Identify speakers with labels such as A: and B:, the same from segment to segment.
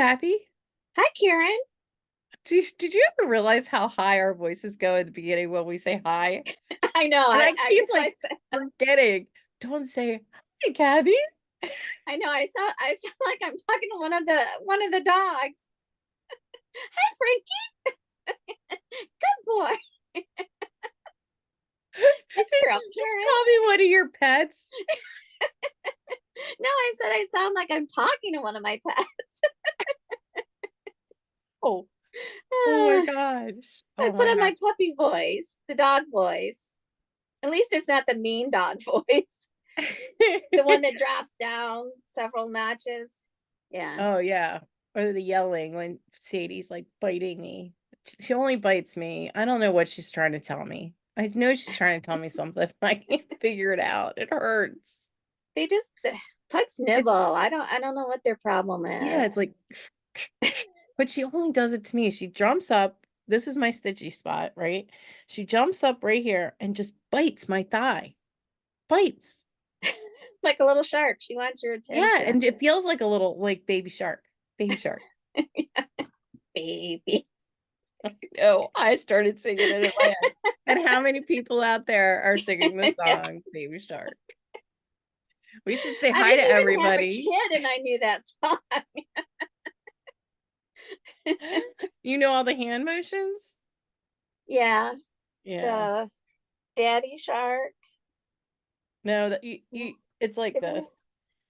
A: Kathy.
B: Hi, Karen.
A: Did you ever realize how high our voices go at the beginning when we say hi?
B: I know.
A: And I
B: I
A: keep like
B: realized that.
A: forgetting. Don't say hi, Kathy.
B: I know. I sound like I'm talking to one of the dogs. Hi, Frankie. Good boy. Good girl,
A: Just
B: Karen.
A: call me one of your pets.
B: No, I said I sound like I'm talking to one of my pets.
A: Oh, oh my gosh.
B: I
A: Oh
B: put
A: my
B: on
A: gosh.
B: my puppy voice, the dog voice. At least it's not the mean dog voice. The one that drops down several notches. Yeah.
A: Oh yeah. Or the yelling when Sadie's like biting me. She only bites me. I don't know what she's trying to tell me. I know she's trying to tell me something. I can't figure it out. It hurts.
B: They just pugs nibble. I don't know what their problem
A: Yeah, it's
B: is.
A: like, but she only does it to me. She jumps up. This is my stitchy spot, right? She jumps up right here and just bites my thigh. Bites.
B: Like a little shark. She wants your
A: Yeah,
B: attention.
A: and it feels like a little like baby shark. Baby shark.
B: Baby.
A: Oh, I started singing it in my head. And how many people out there are singing the song Baby Shark? We should say
B: I
A: hi to
B: didn't even have a
A: everybody.
B: kid and I knew that song.
A: You know all the hand motions?
B: Yeah,
A: Yeah.
B: the daddy shark,
A: No, that you it's like
B: isn't it?
A: this.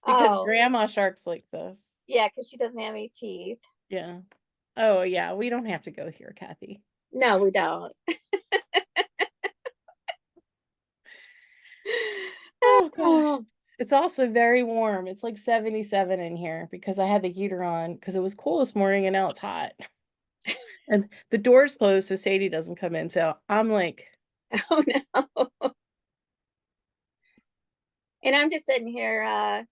A: Because
B: Oh,
A: grandma shark's like this.
B: yeah, because she doesn't have any teeth.
A: Yeah. Oh yeah, we don't have to go here, Kathy.
B: No, we don't.
A: Oh gosh.
B: Oh,
A: It's also very warm. It's like 77 in here because I had the heater on because it was cool this morning and now it's hot. And the door's closed so Sadie doesn't come in. So I'm like,
B: oh no. And I'm just sitting here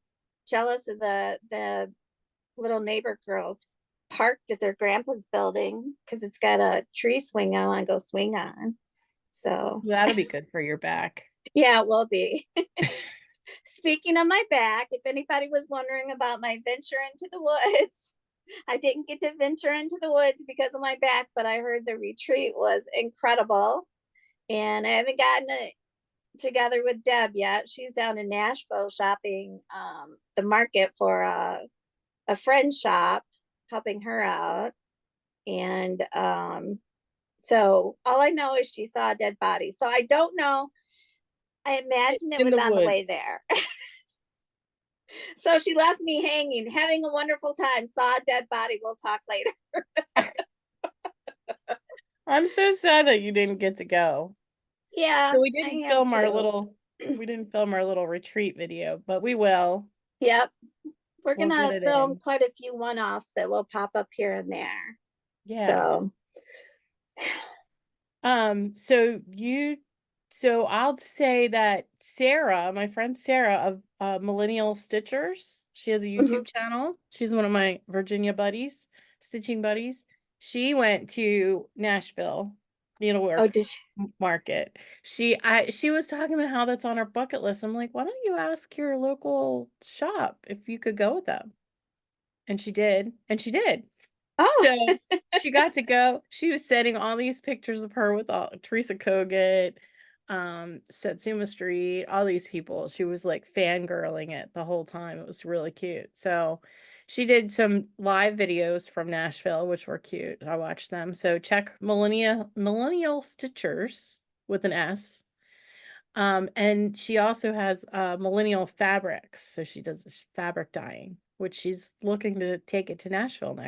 B: jealous of the little neighbor girls parked at their grandpa's building because it's got a tree swing I want to go swing on. So
A: that'll be good for your back.
B: yeah, it will be. Speaking of my back, if anybody was wondering about my venture into the woods, I didn't get to venture into the woods because of my back, but I heard the retreat was incredible. And I haven't gotten it together with Deb yet. She's down in Nashville shopping the market for a friend shop, helping her out. And so all I know is she saw a dead body. So I don't know. I imagine it
A: In
B: was
A: the
B: on the
A: woods.
B: way there. So she left me hanging, having a wonderful time. Saw a dead body. We'll talk later.
A: I'm so sad that you didn't get to go.
B: Yeah,
A: So
B: I am too.
A: we didn't film our little retreat video, but we will.
B: Yep. We're
A: We'll get
B: gonna
A: it
B: film
A: in.
B: quite a few one-offs that will pop up here and there.
A: Yeah.
B: So
A: Um, so you so I'll say that Sarah, my friend Sarah of Millennial Stitchers, she has a
B: mhm.
A: YouTube channel. She's one of my Virginia buddies, stitching buddies. She went to Nashville
B: Oh,
A: needlework
B: did she?
A: market. She was talking about how that's on her bucket list. I'm like, why don't you ask your local shop if you could go with them? And she did, and she did.
B: Oh,
A: So she got to go. She was sending all these pictures of her with all Teresa Kogut, Satsuma Street, all these people. She was like fangirling it the whole time. It was really cute. So she did some live videos from Nashville, which were cute. I watched them. So check Millennial Stitchers with an S. And she also has Millennial Fabrics. So she does this fabric dyeing, which she's looking to take it to Nashville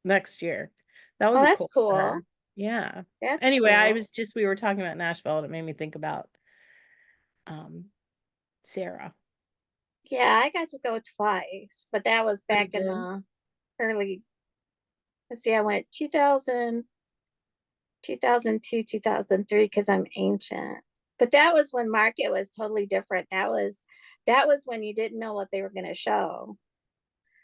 A: next year. That would
B: oh,
A: be
B: that's
A: cool for
B: cool.
A: her. Yeah.
B: That's
A: Anyway,
B: cool.
A: we were talking about Nashville and it made me think about um Sarah.
B: Yeah, I got to go twice, but that was
A: Pretty
B: back in
A: good.
B: the early, let's see, I went 2000, 2002, 2003 because I'm ancient. But that was when market was totally different. That was when you didn't know what they were going to show.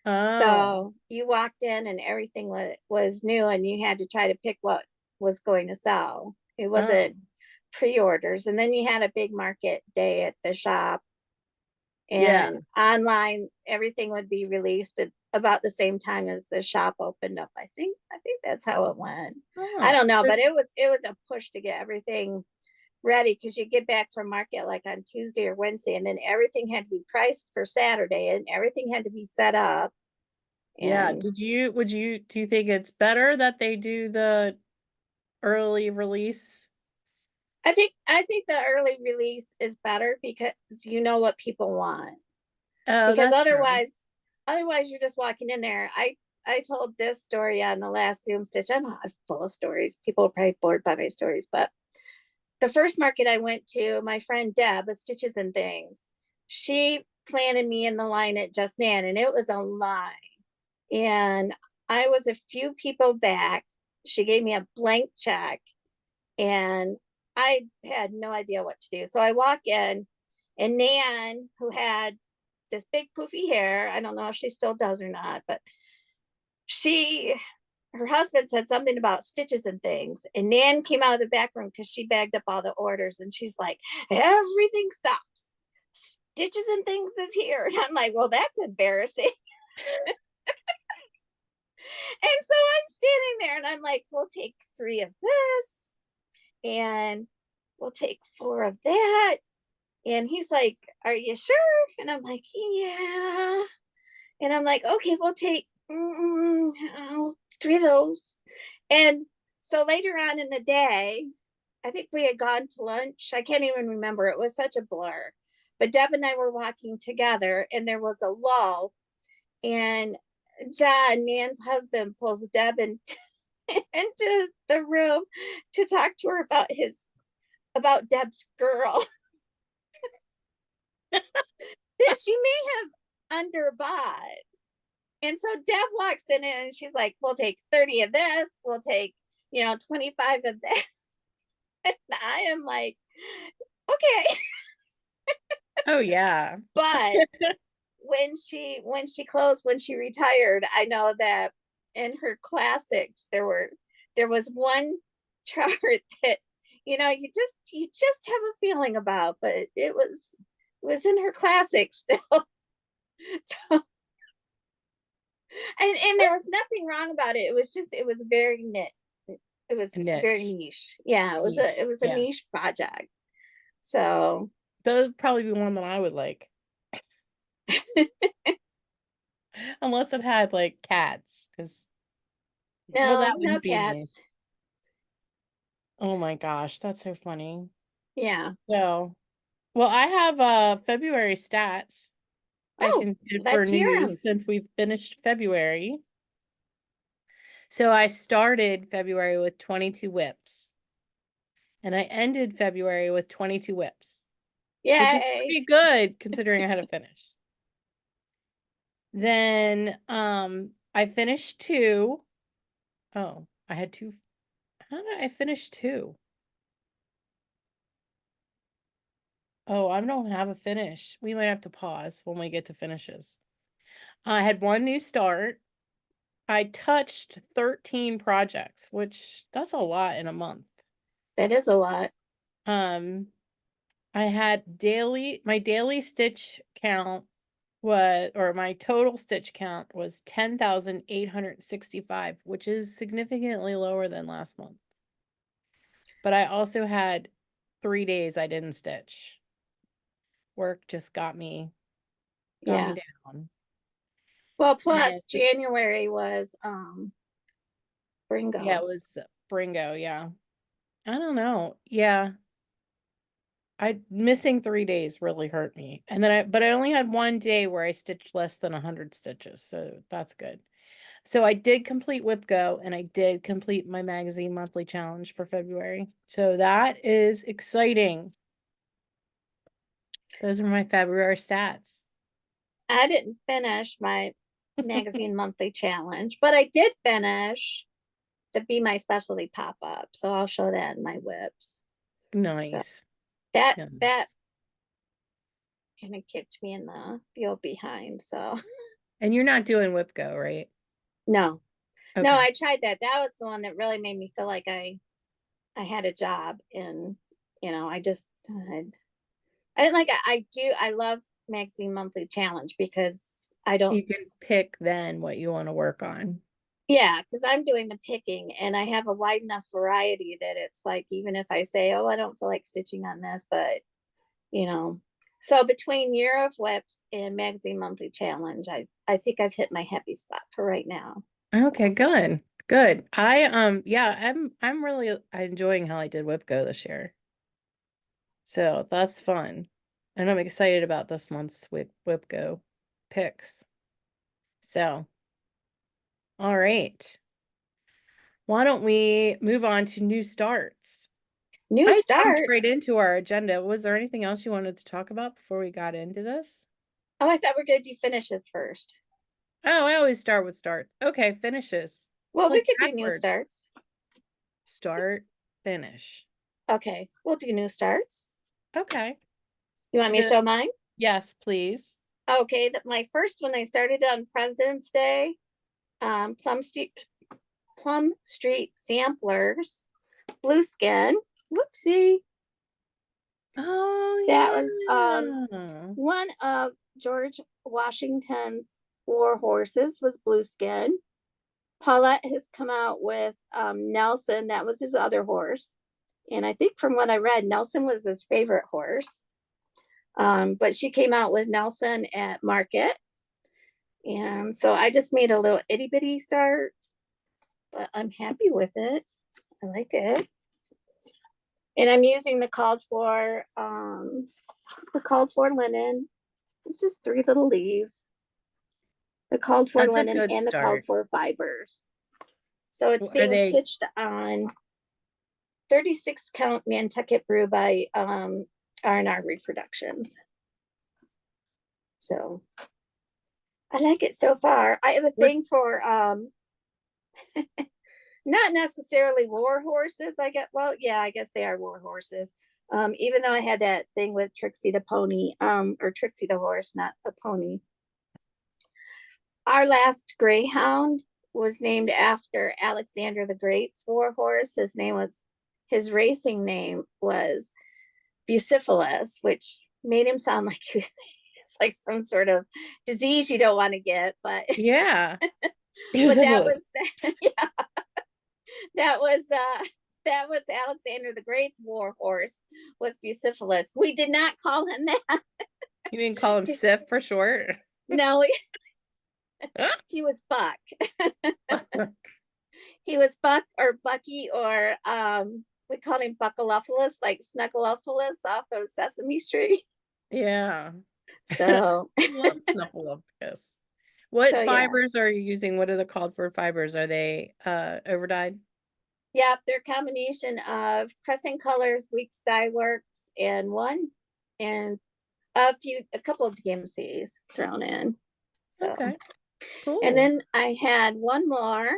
A: Oh.
B: So you walked in and everything was new and you had to try to pick what was going to sell. It
A: Oh.
B: wasn't pre-orders. And then you had a big market day at the shop.
A: Yeah.
B: and online everything would be released at about the same time as the shop opened up. I think that's how it went. I
A: Oh,
B: don't know,
A: so
B: but it was a push to get everything ready because you get back from market like on Tuesday or Wednesday, and then everything had to be priced for Saturday, and everything had to be set up.
A: yeah,
B: And
A: do you think it's better that they do the early release?
B: I think the early release is better because you know what people want.
A: Oh,
B: Because
A: that's true.
B: otherwise you're just walking in there. I told this story on the last Zoom stitch. I'm not full of stories. People are probably bored by my stories, but the first market I went to, my friend Deb of Stitches and Things, she planted me in the line at Just Nan, and it was a line. And I was a few people back. She gave me a blank check, and I had no idea what to do. So I walk in, and Nan, who had this big poofy hair, I don't know if she still does or not, but she her husband said something about Stitches and Things, and Nan came out of the back room because she bagged up all the orders, and she's like, everything stops, Stitches and Things is here. And I'm like, well, that's embarrassing. And so I'm standing there and I'm like, we'll take 3 of this and we'll take 4 of that. And he's like, are you sure? And I'm like, yeah. And I'm like, okay, we'll take 3 of those. And so later on in the day, I think we had gone to lunch. I can't even remember. It was such a blur. But Deb and I were walking together, and there was a lull. And John, Nan's husband, pulls Deb into the room to talk to her about Deb's girl that she may have underbought. And so Deb walks in and she's like, we'll take 30 of this, we'll take 25 of that. And I am like, okay.
A: Oh, yeah.
B: But when she retired, I know that in her classics there was one chart that you just have a feeling about, but it was in her classics still. So and there was nothing wrong about it. It was very knit. It was very
A: Niche.
B: niche. Yeah,
A: Niche.
B: it was a
A: Yeah.
B: niche project. So
A: That would probably be one that I would like. Unless it had like cats, because well, that
B: no
A: wouldn't be me.
B: cats.
A: Oh my gosh, that's so funny.
B: Yeah.
A: So, well, I have February stats I
B: Oh,
A: can give for
B: let's hear
A: news
B: them.
A: since we've finished February. So I started February with 22 whips, and I ended February with 22 whips, which is
B: Yay.
A: pretty good considering I had to finish. Then I finished 2. Oh, I had 2. How did I finish 2? Oh, I don't have a finish. We might have to pause when we get to finishes. I had 1 new start. I touched 13 projects, which that's a lot in a month.
B: That is a lot.
A: Um, I had my daily stitch count or my total stitch count was 10,865, which is significantly lower than last month. But I also had 3 days I didn't stitch. Work just got me
B: Yeah.
A: down.
B: Well,
A: And
B: plus January was
A: yeah,
B: BRRINGO.
A: it was BRRINGO, yeah. I don't know. Yeah. I missing 3 days really hurt me. And then but I only had 1 day where I stitched less than 100 stitches, so that's good. So I did complete WIPGO and I did complete my magazine monthly challenge for February. So that is exciting. Those are my February stats.
B: I didn't finish my magazine monthly challenge, but I did finish the Be My Specialty pop-up. So I'll show that in my WIPs. So
A: Nice.
B: that
A: Nice.
B: kind of kicked me in the old behind. So
A: And you're not doing WIPGO, right?
B: no. No,
A: Okay.
B: I tried that. That was the one that really made me feel like I had a job, and I just I didn't like it. I love magazine monthly challenge because I don't,
A: You can pick then what you want to work on.
B: yeah, because I'm doing the picking and I have a wide enough variety that it's like, even if I say, oh, I don't feel like stitching on this, but you know, so between Year of WIPS and magazine monthly challenge, I think I've hit my happy spot for right now.
A: Okay,
B: So
A: good. Good. Yeah, I'm really enjoying how I did WIPGO this year. So that's fun. And I'm excited about this month's WIPGO picks. So, all right. Why don't we move on to new starts?
B: new
A: I jumped right
B: starts.
A: into our agenda. Was there anything else you wanted to talk about before we got into this?
B: Oh, I thought we are gonna do finishes first.
A: Oh, I always start with starts. Okay, finishes. It's
B: Well, we
A: like
B: could do new
A: backwards.
B: starts.
A: Start, finish.
B: Okay, we'll do new starts.
A: Okay.
B: You want me to show mine?
A: Yes, please.
B: Okay, that my first one I started on President's Day. Plum Street Samplers, Blue Skin. Whoopsie.
A: Oh,
B: That was
A: yeah.
B: one of George Washington's war horses was Blue Skin. Paulette has come out with Nelson. That was his other horse. And I think from what I read, Nelson was his favorite horse. But she came out with Nelson at market. And so I just made a little itty bitty start, but I'm happy with it. I like it. And I'm using the called for linen. It's just 3 little leaves. The called for
A: That's a
B: linen
A: good
B: and the called
A: start.
B: for fibers. So it's
A: Are
B: being
A: they
B: stitched on 36 count Nantucket Brew by R&R Reproductions. So I like it so far. I have a thing for not necessarily war horses. I guess they are war horses. Even though I had that thing with Trixie the pony, or Trixie the horse, not the pony. Our last greyhound was named after Alexander the Great's war horse. His racing name was Bucephalus, which made him sound like it's like some sort of disease you don't want to get, but
A: yeah.
B: but that was yeah, that was that was Alexander the Great's war horse was Bucephalus. We did not call him that.
A: You didn't call him Sif for short?
B: No, he was Buck. He was Buck or Bucky, or we called him Buckalopoulos, like Snuggleopoulos off of Sesame Street.
A: Yeah.
B: So
A: I love Snuffleupagus. What
B: so yeah.
A: fibers are you using? What are the called for fibers? Are they overdyed?
B: Yeah, they're a combination of Pressing Colors, Weeks Dye Works, and a couple of DMCs thrown in. So
A: Okay. Cool.
B: and then I had one more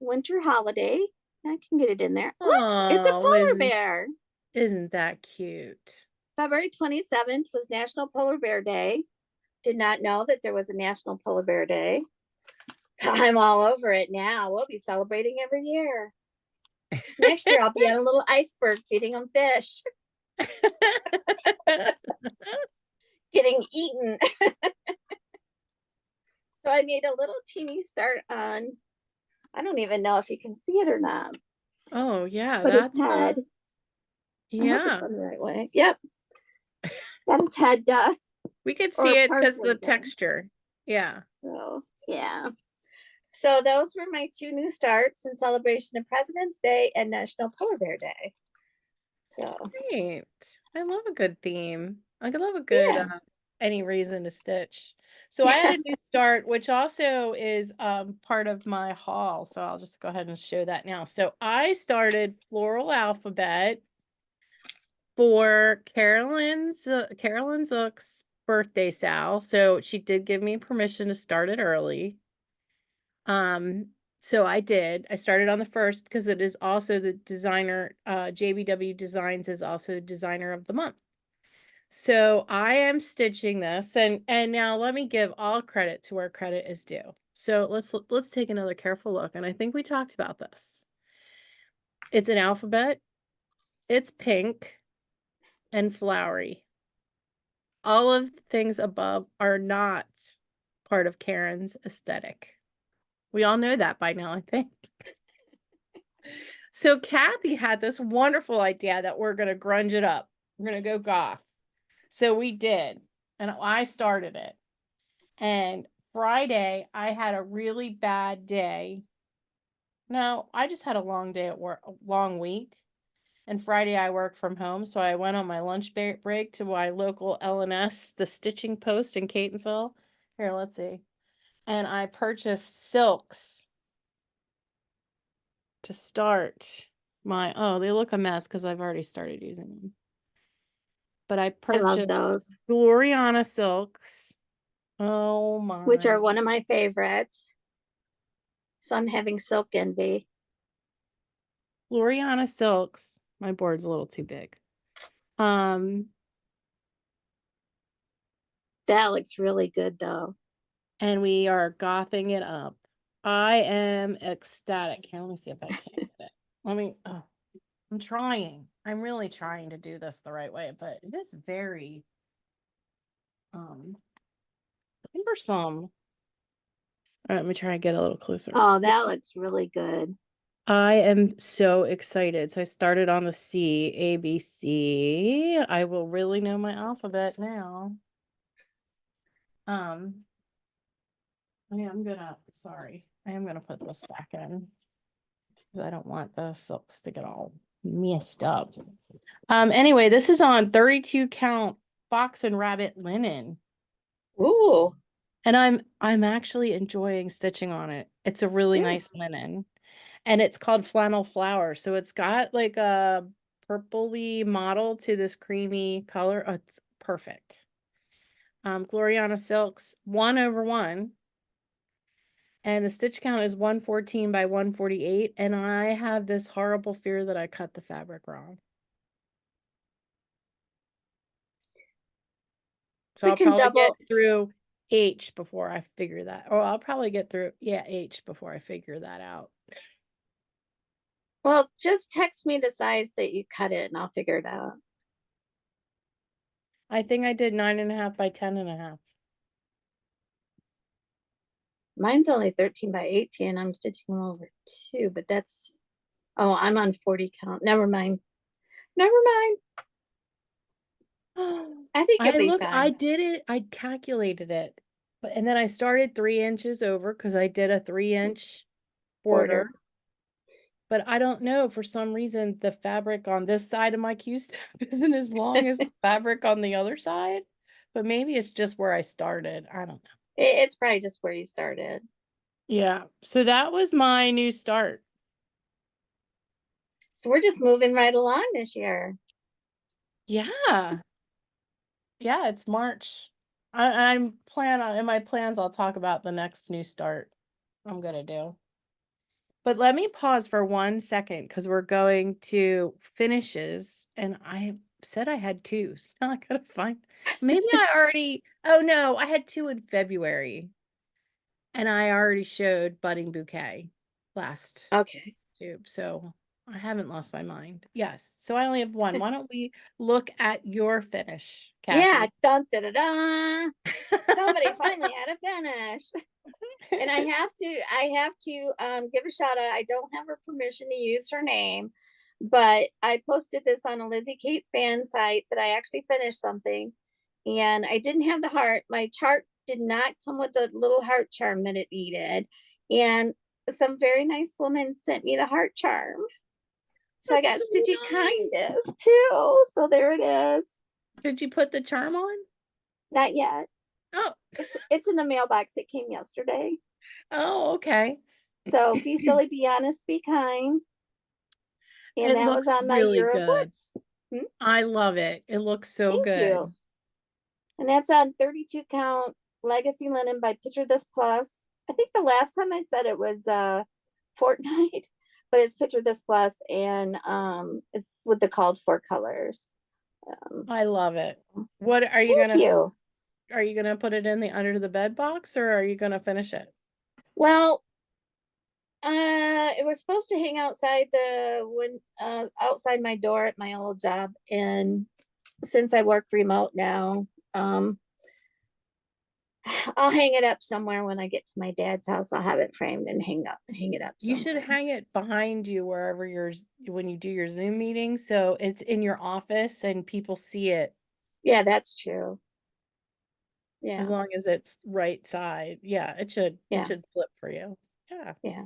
B: Winter Holiday. I can get it in there. Look, it's a polar bear.
A: Isn't that cute?
B: February 27th was National Polar Bear Day. Did not know that there was a National Polar Bear Day. I'm all over it now. We'll be celebrating every year. Next year, I'll be on a little iceberg feeding them fish, getting eaten. So I made a little teeny start on, I don't even know if you can see it or not.
A: Oh, yeah,
B: But his
A: that's
B: head. I hope it's
A: yeah.
B: on the right way. Yep. Got his head done.
A: We could
B: Or
A: see it because
B: partially
A: the
B: done.
A: texture. Yeah.
B: So yeah. So those were my 2 new starts in celebration of President's Day and National Polar Bear Day. So
A: Great. I love a good theme. I love a good
B: yeah.
A: any reason to stitch. So I had a new start, which also is part of my haul. So I'll just go ahead and show that now. So I started Floral Alphabet for Carolyn Zook's birthday sal. So she did give me permission to start it early. So I did. I started on the 1st because it is also the designer, JBW Designs is also designer of the month. So I am stitching this, and now let me give all credit to where credit is due. So let's take another careful look, and I think we talked about this. It's an alphabet. It's pink and flowery. all of the things above are not part of Karen's aesthetic. We all know that by now, I think. So Kathy had this wonderful idea that we're going to grunge it up. We're going to go goth. So we did, and I started it. And Friday, I had a really bad day. No, I just had a long day at work, a long week. And Friday, I worked from home. So I went on my lunch break to my local LNS, the Stitching Post in Catonsville. Here, let's see. And I purchased silks to start my, oh, they look a mess because I've already started using them. But I
B: I love
A: purchased
B: those,
A: Gloriana silks. Oh
B: which are
A: my.
B: one of my favorites. So I'm having silk envy.
A: Gloriana silks. My board's a little too big.
B: That looks really good though.
A: And we are gothing it up. I am ecstatic. Here, let me see if I can get it. Let me, oh, I'm trying. I'm really trying to do this the right way, but it is very cumbersome. All right, let me try and get a little closer.
B: Oh, that looks really good.
A: I am so excited. So I started on the C, A, B, C. I will really know my alphabet now. Sorry, I am gonna put this back in because I don't want the silks to get all messed up. Anyway, this is on 32 count fox and rabbit linen.
B: Ooh.
A: And I'm actually enjoying stitching on it. It's a really nice linen. And it's called Flannel Flower. So it's got like a purpley model to this creamy color. Oh, it's perfect. Gloriana Silks 1/1. And the stitch count is 114 by 148. And I have this horrible fear that I cut the fabric wrong. So I'll probably get through H before I figure that. Or I'll probably get through, yeah, H before I figure that out.
B: Well, just text me the size that you cut it and I'll figure it out.
A: I think I did 9.5 by 10.5.
B: Mine's only 13 by 18. I'm stitching them over 2, but that's, oh, I'm on 40 count. Never mind. Never mind. I think you'll be fine.
A: I did it, I calculated it. But and then I started 3 inches over because I did a 3-inch border. But I don't know, for some reason, the fabric on this side of my Q-step isn't as long as the fabric on the other side. But maybe it's just where I started. I don't know.
B: It's probably just where you started.
A: Yeah. So that was my new start.
B: So we're just moving right along this year.
A: Yeah. Yeah, it's March. I'm in my plans, I'll talk about the next new start I'm gonna do. But let me pause for 1 second because we're going to finishes, and I said I had 2, so now I gotta find. Maybe I already. Oh no, I had 2 in February, and I already showed Budding Bouquet last
B: Okay.
A: tube, so I haven't lost my mind. Yes, so I only have 1. Why don't we look at your finish, Kathy?
B: Yeah, dun, da, da, da. Somebody finally had a finish. And I have to give a shout out. I don't have her permission to use her name, but I posted this on a Lizzie Kate fan site that I actually finished something, and I didn't have the heart. My chart did not come with the little heart charm that it needed, and some very nice woman sent me the heart charm. So I got
A: so
B: Stitchy
A: nice.
B: Kindness too. So there it is.
A: Did you put the charm on?
B: Not yet.
A: Oh,
B: It's in the mailbox. It came yesterday.
A: oh, okay.
B: So be silly, be honest, be kind. And
A: It
B: that was
A: looks
B: on my
A: really
B: year of
A: good.
B: WIPS. Hmm?
A: I love it. It looks so
B: Thank
A: good.
B: you. And that's on 32 count legacy linen by Picture This Plus. I think the last time I said it was Fortnite, but it's Picture This Plus, and it's with the called for colors.
A: I love it. What are you
B: Thank
A: gonna
B: you.
A: are you gonna put it in the under the bed box, or are you gonna finish it?
B: Well, it was supposed to hang outside outside my door at my old job, and since I work remote now, I'll hang it up somewhere when I get to my dad's house. I'll have it framed and hang it up
A: You should
B: somewhere.
A: hang it behind you wherever when you do your Zoom meeting, so it's in your office and people see it
B: Yeah, that's true.
A: as
B: Yeah,
A: long as it's right side. Yeah, it
B: yeah,
A: should flip for you. Yeah.
B: yeah.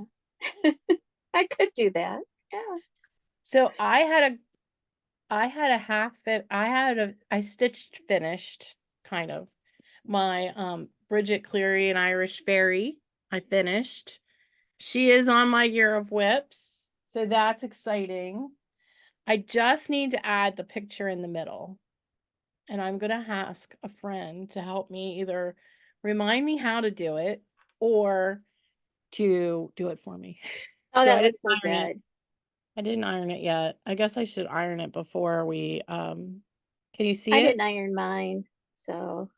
B: I could do that. Yeah.
A: So I had a half fit. I stitched finished kind of my Bridget Cleary and Irish Fairy. I finished. She is on my year of WIPS, so that's exciting. I just need to add the picture in the middle, and I'm gonna ask a friend to help me either remind me how to do it or to do it for me.
B: Oh,
A: So
B: that looks so
A: iron it.
B: good.
A: I didn't iron it yet. I guess I should iron it before we can you see
B: I
A: it?
B: didn't iron mine. So,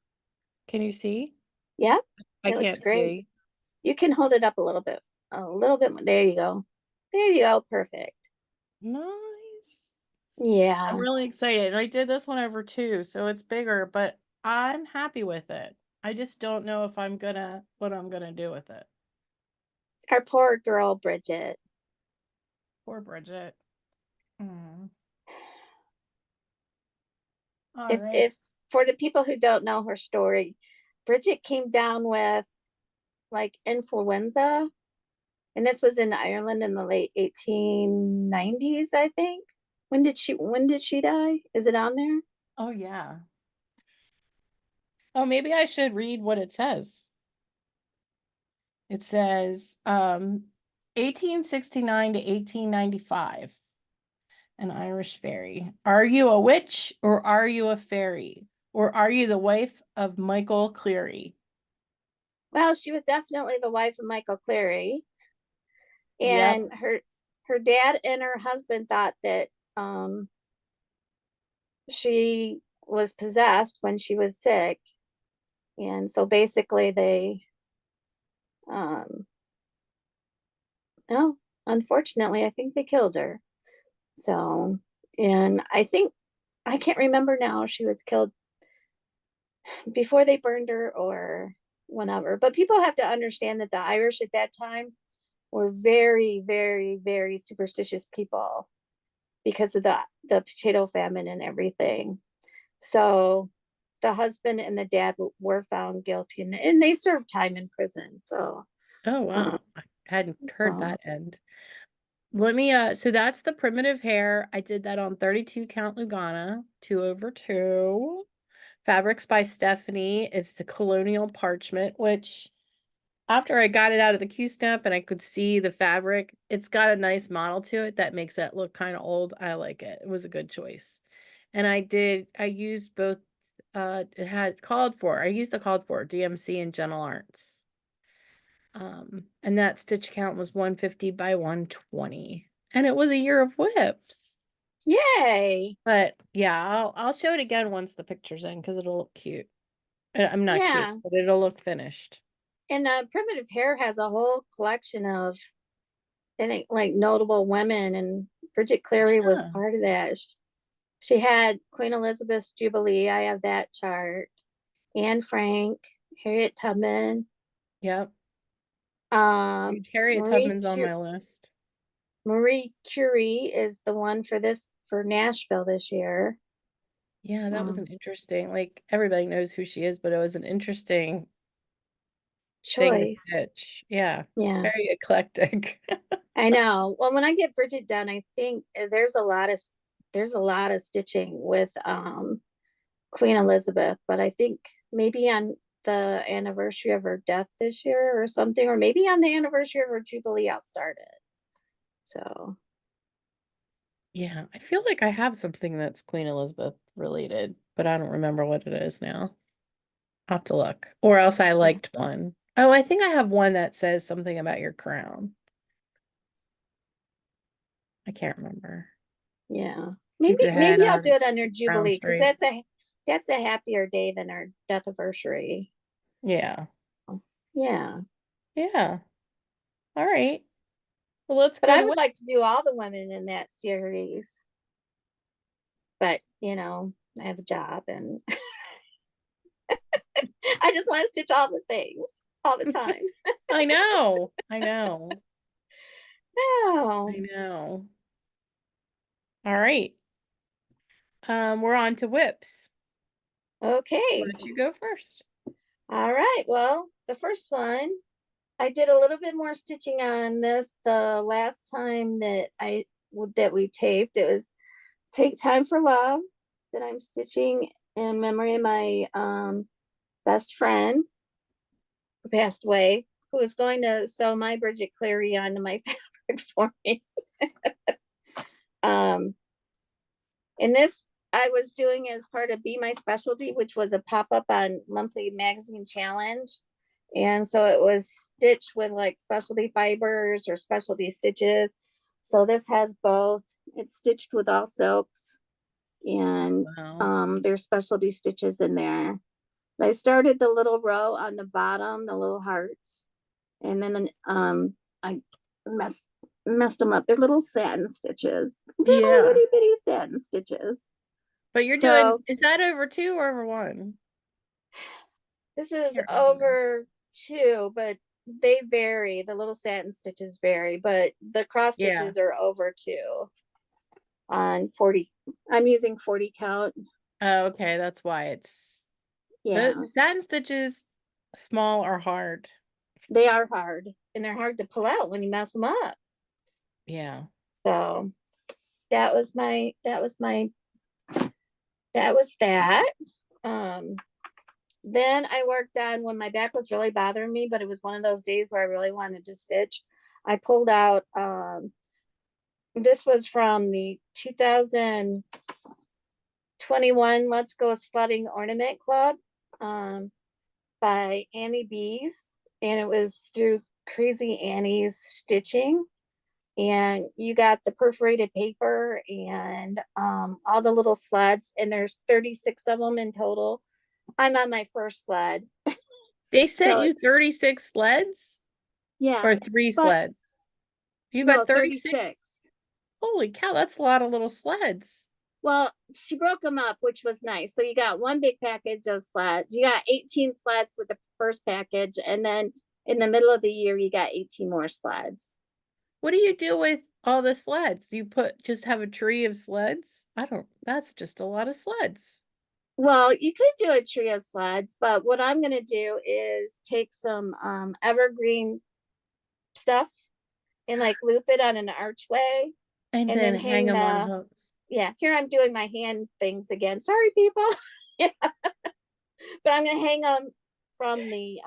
A: Can you see?
B: yeah,
A: I
B: it looks
A: can't
B: great.
A: see.
B: You can hold it up a little bit. A little bit more. There you go. There you go. Perfect.
A: Nice. I'm
B: Yeah.
A: really excited. I did this one over too, so it's bigger, but I'm happy with it. I just don't know if what I'm gonna do with it.
B: Our poor girl, Bridget.
A: Poor Bridget. Mm. All right.
B: If for the people who don't know her story, Bridget came down with like influenza, and this was in Ireland in the late 1890s, I think. When did she die? Is it on there?
A: Oh yeah. Oh, maybe I should read what it says. It says 1869 to 1895. An Irish fairy. Are you a witch or are you a fairy? Or are you the wife of Michael Cleary?
B: Well, she was definitely the wife of Michael Cleary,
A: Yep.
B: and her dad and her husband thought that um she was possessed when she was sick, and so basically they um no, unfortunately I think they killed her. So, and I think I can't remember now if she was killed before they burned her or whenever, but people have to understand that the Irish at that time were very, very, very superstitious people because of the potato famine and everything. So the husband and the dad were found guilty, and they served time in prison. So,
A: Oh
B: um,
A: wow. I hadn't heard
B: so
A: that end. Let me so that's the primitive hair. I did that on 32 count Lugana, 2/2. Fabrics by Stephanie. It's the colonial parchment, which after I got it out of the Q-snap and I could see the fabric, it's got a nice model to it that makes it look kind of old. I like it. It was a good choice. And I used both it had called for. I used the called for DMC and Gentle Arts. And that stitch count was 150 by 120. And it was a year of whips.
B: yay.
A: But yeah, I'll show it again once the picture's in because it'll look cute. I'm not cute,
B: Yeah.
A: but it'll look finished.
B: And the primitive hair has a whole collection of, I think, like notable women, and Bridget Cleary was
A: Yeah.
B: part of that. She had Queen Elizabeth's Jubilee. I have that chart. Anne Frank, Harriet Tubman,
A: Yep. Harriet
B: Marie
A: Tubman's on my list.
B: Marie Curie is the one for Nashville this year.
A: Yeah, that was an
B: Um,
A: interesting, like everybody knows who she is, but it was an interesting thing to
B: choice.
A: stitch. Yeah.
B: Yeah,
A: Very eclectic.
B: I know. Well, when I get Bridget done, I think there's a lot of stitching with Queen Elizabeth, but I think maybe on the anniversary of her death this year or something, or maybe on the anniversary of her Jubilee, I'll start it. So,
A: Yeah, I feel like I have something that's Queen Elizabeth related, but I don't remember what it is now. I'll have to look. Or else I
B: yeah,
A: liked one. Oh, I think I have one that says something about your crown. I can't remember.
B: yeah.
A: Keep your head
B: Maybe I'll
A: out,
B: do it on her
A: crown
B: Jubilee because
A: straight.
B: that's a happier day than our death anniversary.
A: Yeah.
B: Yeah.
A: Yeah. All right. Well, let's
B: But
A: go
B: I
A: to
B: would
A: what?
B: like to do all the women in that series. But, I have a job and I just want to stitch all the things all the time.
A: I know. I know.
B: Oh,
A: I know. All right. We're on to WIPS. Why
B: okay.
A: don't you go first?
B: All right. Well, the first one, I did a little bit more stitching on this the last time that we taped. It was Take Time for Love that I'm stitching in memory of my best friend who passed away, who was going to sew my Bridget Clary onto my fabric for me. um, and this I was doing as part of Be My Specialty, which was a pop-up on monthly magazine challenge. And so it was stitched with like specialty fibers or specialty stitches. So this has both. It's stitched with all silks, and
A: Wow.
B: there's specialty stitches in there. I started the little row on the bottom, the little hearts, and then I messed them up. They're little satin stitches, little
A: Yeah.
B: itty bitty satin stitches.
A: But you're doing,
B: So
A: is that over 2 or over 1?
B: this is
A: Can't remember.
B: over 2, but they vary. The little satin stitches vary, but the cross
A: Yeah.
B: stitches are over 2 on 40. I'm using 40 count.
A: Oh, okay. That's why it's the
B: Yeah,
A: satin stitches small are hard.
B: they are hard, and they're hard to pull out when you mess them up.
A: Yeah.
B: So that was my that was that. Um, then I worked on when my back was really bothering me, but it was one of those days where I really wanted to stitch. I pulled out this was from the 2021 Let's Go Sledding Ornament Club by Annie Bees, and it was through Crazy Annie's Stitching. And you got the perforated paper and all the little sleds, and there's 36 of them in total. I'm on my first sled.
A: They sent
B: So
A: you
B: it's
A: 36 sleds
B: yeah,
A: or 3
B: but
A: sleds? You
B: no,
A: got 36?
B: 36.
A: Holy cow, that's a lot of little sleds.
B: Well, she broke them up, which was nice. So you got one big package of sleds. You got 18 sleds with the first package, and then in the middle of the year, you got 18 more sleds.
A: What do you do with all the sleds? You just have a tree of sleds? I don't, that's just a lot of sleds.
B: Well, you could do a tree of sleds, but what I'm going to do is take some evergreen stuff and like loop it on an archway
A: And
B: and then
A: then hang
B: hang
A: them on
B: the,
A: hooks.
B: yeah, here I'm doing my hand things again. Sorry, people. Yeah, but I'm going to hang them from the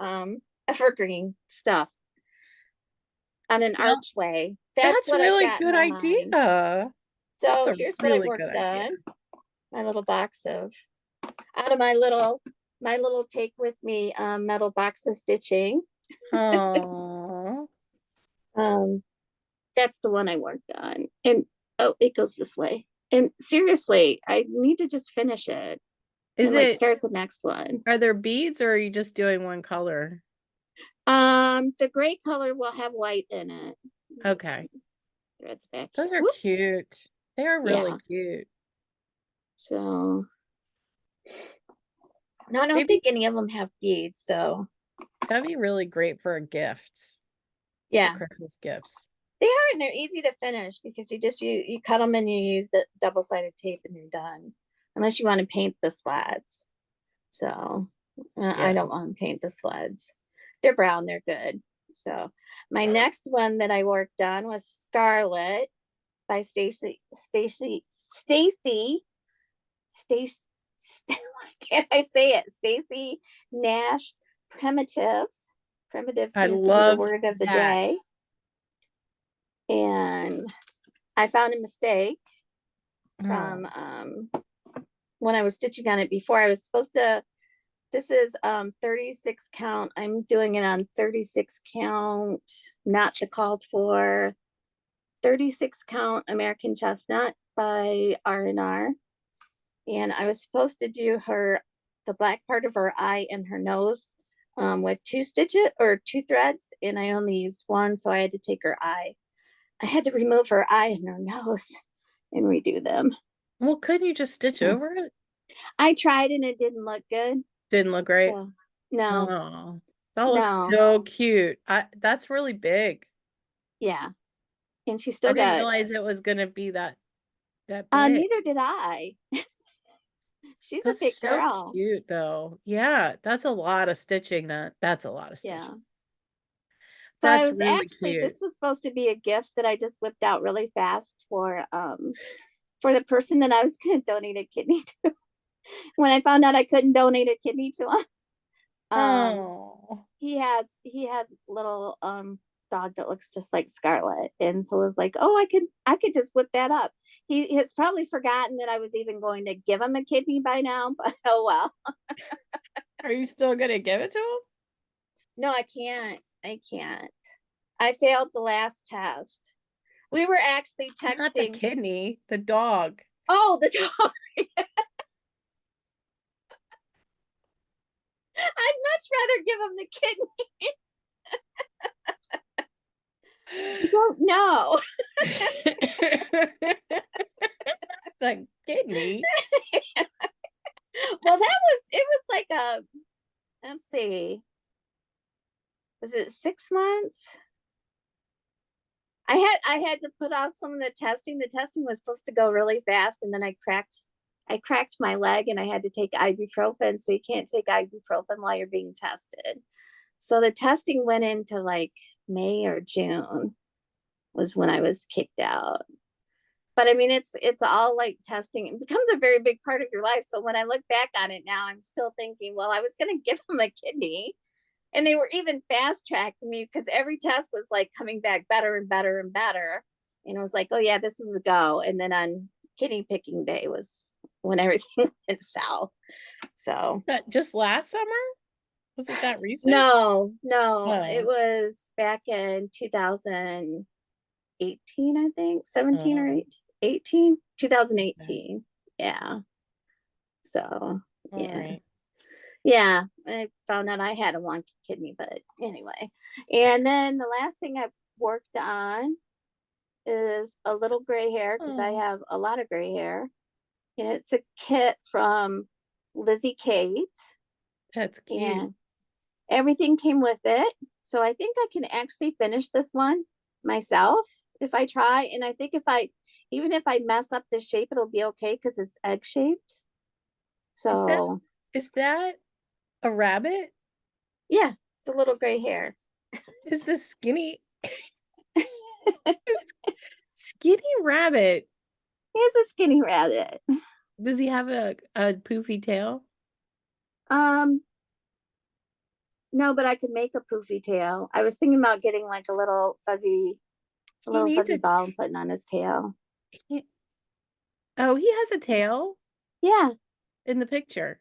B: evergreen stuff on an
A: Well,
B: archway. That's
A: that's
B: what I've
A: really
B: got in
A: good
B: my mind.
A: idea. That's
B: So
A: a
B: here's what I
A: really good
B: worked
A: idea.
B: on. My little box of out of my little take with me metal box of stitching.
A: Oh,
B: Um, that's the one I worked on. And oh, it goes this way. And seriously, I need to just finish it
A: is
B: and like
A: it,
B: start the next one.
A: are there beads or are you just doing one color?
B: The gray color will have white in it.
A: Okay.
B: Threads back here.
A: Those are
B: Whoops.
A: cute. They are really
B: Yeah.
A: cute.
B: So no, I don't
A: Maybe
B: think any of them have beads. So
A: that'd be really great for a gift, for
B: yeah,
A: Christmas gifts.
B: they are, and they're easy to finish because you cut them and you use the double-sided tape and you're done. Unless you want to paint the slats. So I
A: Yeah.
B: don't want to paint the sleds. They're brown, they're good. So my next one that I worked on was Scarlet by Stacy, why can't I say it? Stacy Nash Primitives. Primitive
A: I
B: seems to be the
A: love
B: word of the
A: that.
B: day. And I found a mistake
A: Oh,
B: from when I was stitching on it before. I was supposed to, this is 36 count. I'm doing it on 36 count, not the called for 36 count American Chestnut by R&R. And I was supposed to do the black part of her eye and her nose with 2 stitches or 2 threads, and I only used 1, so I had to take her eye. I had to remove her eye and her nose and redo them.
A: well, couldn't you just stitch over it?
B: I tried and it didn't look good.
A: Didn't look great.
B: So No,
A: Oh, that looks
B: no.
A: so cute. That's really big.
B: Yeah. And she
A: I
B: still
A: didn't
B: got,
A: realize it was gonna be that big.
B: neither did I. She's a
A: That's
B: big
A: so
B: girl.
A: cute though. Yeah, that's a lot of stitching that's a lot of
B: Yeah.
A: stitching.
B: So I
A: That's
B: was
A: really
B: actually,
A: cute.
B: this was supposed to be a gift that I just whipped out really fast for the person that I was going to donate a kidney to. When I found out I couldn't donate a kidney to him, um,
A: Oh.
B: he has little dog that looks just like Scarlet, and so I was like, oh, I could just whip that up. He has probably forgotten that I was even going to give him a kidney by now, but oh well.
A: Are you still gonna give it to him?
B: No, I can't. I can't. I failed the last test. We were actually
A: Not the
B: texting.
A: kidney, the dog.
B: Oh, the dog. I'd much rather give him the kidney. I don't know.
A: The kidney.
B: Well, it was like let's see, was it 6 months? I had to put off some of the testing. The testing was supposed to go really fast, and then I cracked my leg and I had to take ibuprofen. So you can't take ibuprofen while you're being tested. So the testing went into like May or June was when I was kicked out. But I mean, it's all like testing. It becomes a very big part of your life. So when I look back on it now, I'm still thinking, well, I was going to give him a kidney, and they were even fast tracking me because every test was like coming back better and better and better. And it was like, oh yeah, this is a go. And then on kidney picking day was when everything went south. So
A: That just last summer? Was it that recent?
B: no, no, it
A: Oh,
B: was back in 2018, I think, 17 or
A: oh,
B: 18,
A: okay.
B: 2018. Yeah. So
A: All
B: yeah.
A: right.
B: Yeah, I found out I had a wonky kidney, but anyway. And then the last thing I've worked on is a little gray hair because I
A: Oh,
B: have a lot of gray hair. And it's a kit from Lizzie Kate,
A: that's cute.
B: and everything came with it. So I think I can actually finish this one myself if I try. And I think even if I mess up the shape, it'll be okay because it's egg shaped.
A: Is that
B: So
A: is that a rabbit?
B: yeah, it's a little gray hair.
A: Is this skinny rabbit?
B: He's a skinny rabbit.
A: Does he have a poofy tail?
B: Um, no, but I could make a poofy tail. I was thinking about getting like a
A: He
B: little
A: needs
B: fuzzy
A: a
B: ball and putting on his tail.
A: he, oh, he has a tail
B: Yeah,
A: in the picture.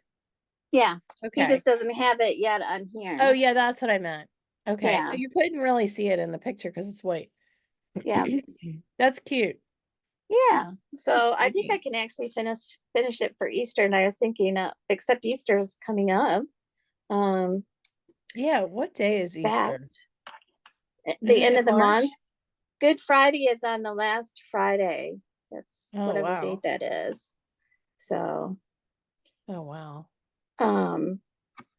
B: yeah. He
A: Okay.
B: just doesn't have it yet on
A: Oh
B: here.
A: yeah, that's what I meant. Okay.
B: Yeah,
A: You couldn't really see it in the picture because it's white.
B: yeah,
A: That's cute.
B: yeah.
A: That's
B: So I think I
A: sweet.
B: can actually finish it for Easter. And I was thinking, except Easter is coming up, um,
A: Yeah, what day is Easter?
B: fast the
A: Isn't
B: end
A: it
B: of the month.
A: March?
B: Good Friday is on the last Friday. That's
A: Oh
B: whatever date
A: wow.
B: that is. So,
A: Oh wow.
B: um,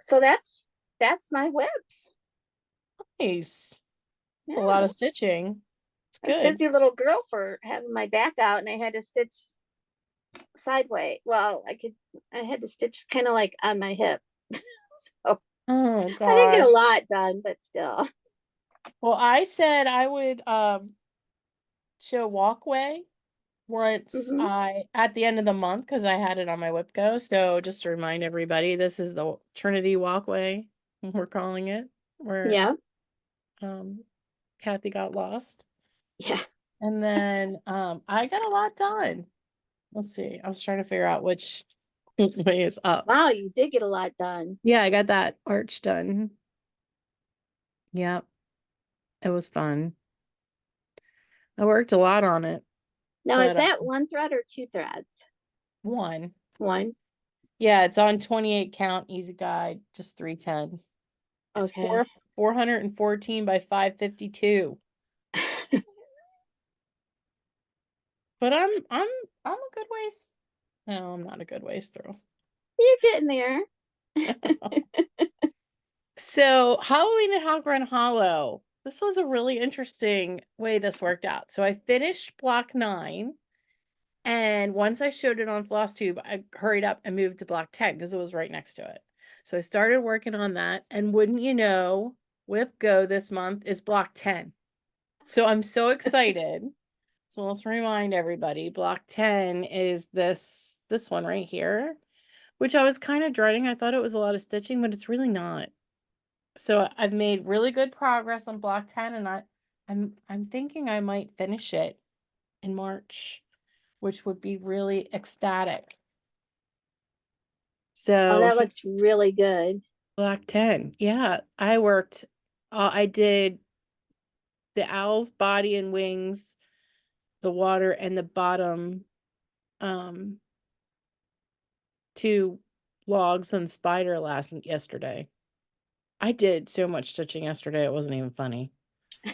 B: so that's my whips.
A: Nice. It's a lot
B: Yeah.
A: of stitching. It's
B: I was a
A: good.
B: busy little girl for having my back out, and I had to stitch sideways. Well, I had to stitch kind of like on my hip. So
A: Oh
B: I didn't get a
A: gosh.
B: lot done, but still.
A: Well, I said I would show walkway once
B: Hmm.
A: I at the end of the month because I had it on my WIPGO. So just to remind everybody, this is the Trinity walkway, we're calling it, where
B: Yeah.
A: um Kathy got lost.
B: Yeah.
A: And then I got a lot done. Let's see. I was trying to figure out which way is up.
B: Wow, you did get a lot done.
A: Yeah, I got that arch done. Yep, it was fun. I worked a lot on it,
B: Now, is
A: but
B: that one thread or two threads?
A: one.
B: One.
A: Yeah, it's on 28 count, easy guide, just 310. It's
B: Okay.
A: 414 by 552. But I'm a good ways. No, I'm not a good ways through.
B: You're getting there.
A: So Halloween at Hog Run Hollow. This was a really interesting way this worked out. So I finished block 9. And once I showed it on FlossTube, I hurried up and moved to block 10 because it was right next to it. So I started working on that. And wouldn't you know, WIPGO this month is block 10. So I'm so excited. So let's remind everybody, block 10 is this one right here, which I was kind of dreading. I thought it was a lot of stitching, but it's really not. So I've made really good progress on block 10, and I'm thinking I might finish it in March, which would be really ecstatic.
B: Oh,
A: So
B: that looks really good.
A: block 10. Yeah, I did the owl's body and wings, the water, and the bottom 2 logs and spider yesterday. I did so much stitching yesterday, it wasn't even funny.
B: I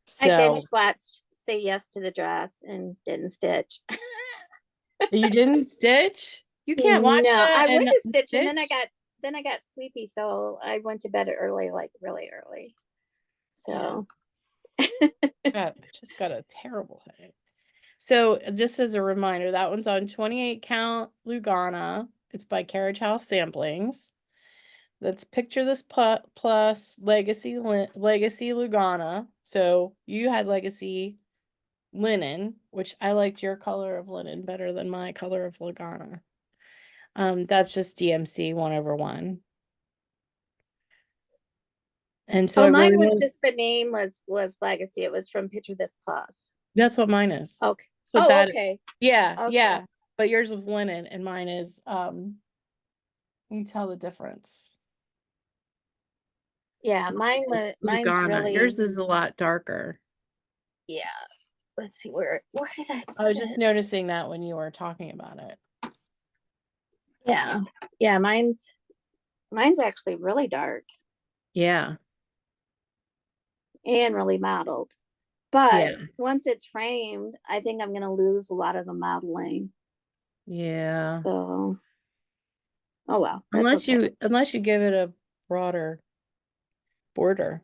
A: So
B: binge watched Say Yes to the Dress and didn't stitch.
A: you didn't stitch? You can't watch
B: No,
A: that
B: I
A: and
B: went
A: not
B: to stitch and
A: stitch?
B: then I got sleepy, so I went to bed early, like really early.
A: Yeah.
B: So
A: I just got a terrible headache. So just as a reminder, that one's on 28 count Lugana. It's by Carriage House Samplings. Let's picture this plus Legacy Lugana. So you had Legacy linen, which I liked your color of linen better than my color of Lugana. That's just DMC 1/1. And so I
B: oh,
A: really
B: mine was
A: want,
B: just the name was Legacy. It was from Picture This Plus.
A: that's what mine is.
B: Okay.
A: So
B: Oh,
A: that,
B: okay.
A: yeah,
B: Okay.
A: yeah. But yours was linen and mine is, you tell the difference.
B: Yeah, mine's
A: Lugana. Yours
B: really,
A: is a lot darker.
B: yeah. Let's see where did I
A: I
B: put
A: was just
B: it?
A: noticing that when you were talking about it.
B: Yeah. Yeah, mine's actually really dark
A: Yeah.
B: and really modeled. But
A: Yeah.
B: once it's framed, I think I'm gonna lose a lot of the modeling.
A: Yeah.
B: So oh well, that's okay.
A: Unless you give it a broader border.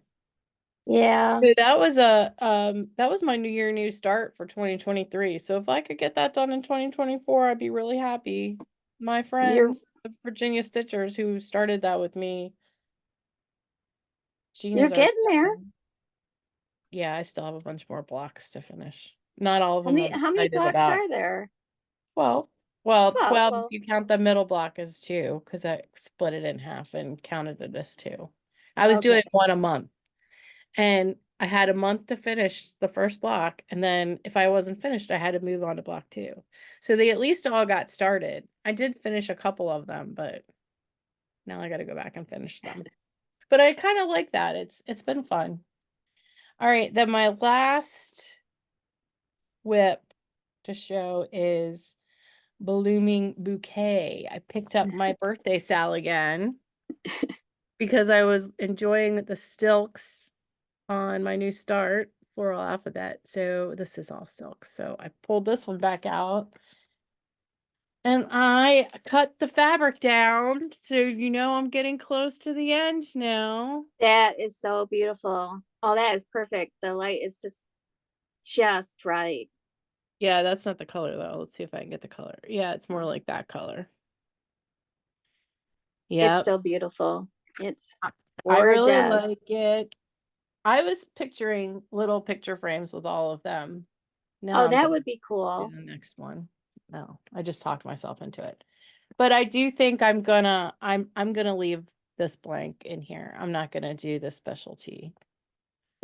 B: Yeah.
A: So that was my new start for 2023. So if I could get that done in 2024, I'd be really happy. My
B: You're
A: friends, the Virginia Stitchers who started that with me,
B: you're
A: Gina's already
B: getting there.
A: done. Yeah, I still have a bunch more blocks to finish. Not all of them I'm
B: How many
A: excited
B: blocks
A: about.
B: are there?
A: Well,
B: 12.
A: 12 if
B: Well,
A: you count the middle block as 2, because I split it in half and counted it as 2. I was
B: okay.
A: doing one a month, and I had a month to finish the first block, and then if I wasn't finished, I had to move on to block 2. So they at least all got started. I did finish a couple of them, but now I got to go back and finish them. But I kind of like that. It's been fun. All right, then my last whip to show is Blooming Bouquet. I picked up my birthday sal again because I was enjoying the stilks on my new start floral alphabet. So this is all silk. So I pulled this one back out and I cut the fabric down. So you know I'm getting close to the end now.
B: That is so beautiful. Oh, that is perfect. The light is just right.
A: Yeah, that's not the color though. Let's see if I can get the color. Yeah, it's more like that color.
B: It's
A: Yep.
B: still beautiful. It's
A: I really
B: gorgeous.
A: like it. I was picturing little picture frames with all of them. Now
B: Oh,
A: I'm
B: that
A: gonna
B: would be
A: do
B: cool.
A: the next one. No, I just talked myself into it. But I do think I'm gonna leave this blank in here. I'm not gonna do the specialty.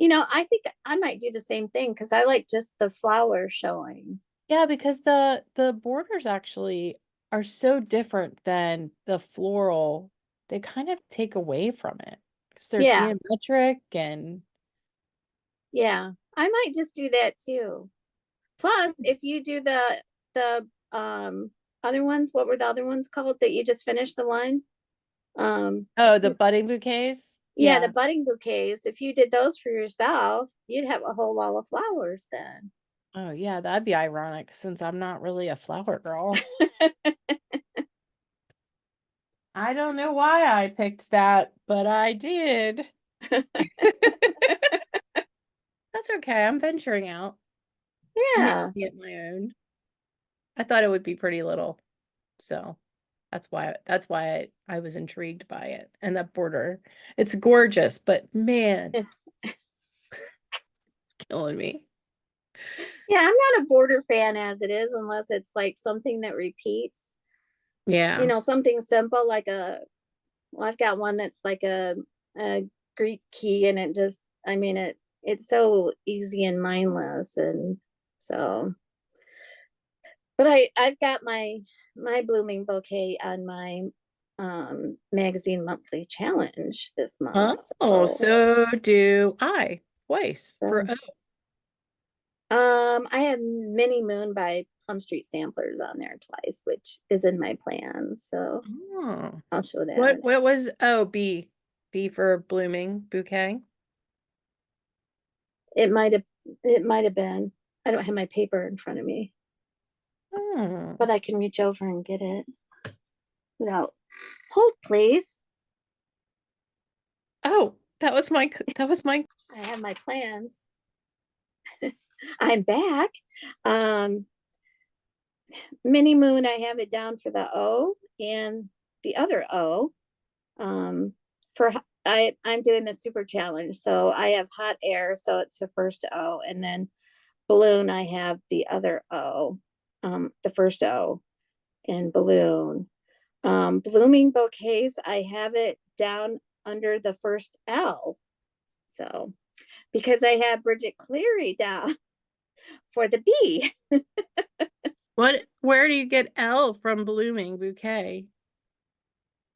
B: I think I might do the same thing because I like just the flower showing.
A: Yeah, because the borders actually are so different than the floral. They kind of take away from it because they're
B: Yeah,
A: geometric and
B: yeah. I might just do that too. Plus, if you do the other ones, what were the other ones called that you just finished the one?
A: oh, the budding bouquets.
B: Yeah, the
A: Yeah.
B: budding bouquets. If you did those for yourself, you'd have a whole wall of flowers then.
A: Oh, yeah, that'd be ironic since I'm not really a flower girl. I don't know why I picked that, but I did. That's okay. I'm venturing out. I'm
B: Yeah.
A: making it my own. I thought it would be pretty little, so that's why I was intrigued by it. And that border, it's gorgeous, but man, it's killing me.
B: Yeah, I'm not a border fan as it is, unless it's like something that repeats. You
A: Yeah.
B: know, something simple like well, I've got one that's like a Greek key, and it just, I mean, it's so easy and mindless, and so. But I've got my blooming bouquet on my magazine monthly challenge this month.
A: Oh, so do I twice for
B: So I have Mini Moon by Plum Street Samplers on there twice, which is in my plans. So
A: oh.
B: I'll show that.
A: What was B for blooming bouquet?
B: It might have it might have been. I don't have my paper in front of me,
A: Oh.
B: but I can reach over and get it without. Hold, please.
A: Oh, that was my
B: I have my plans. I'm back. Um, Mini Moon, I have it down for the O and the other O. For I'm doing the super challenge, so I have hot air, so it's the first O, and then balloon, I have the other O, the first O in balloon. Blooming bouquets, I have it down under the first L. So because I have Bridget Cleary down for the B.
A: where do you get L from blooming bouquet?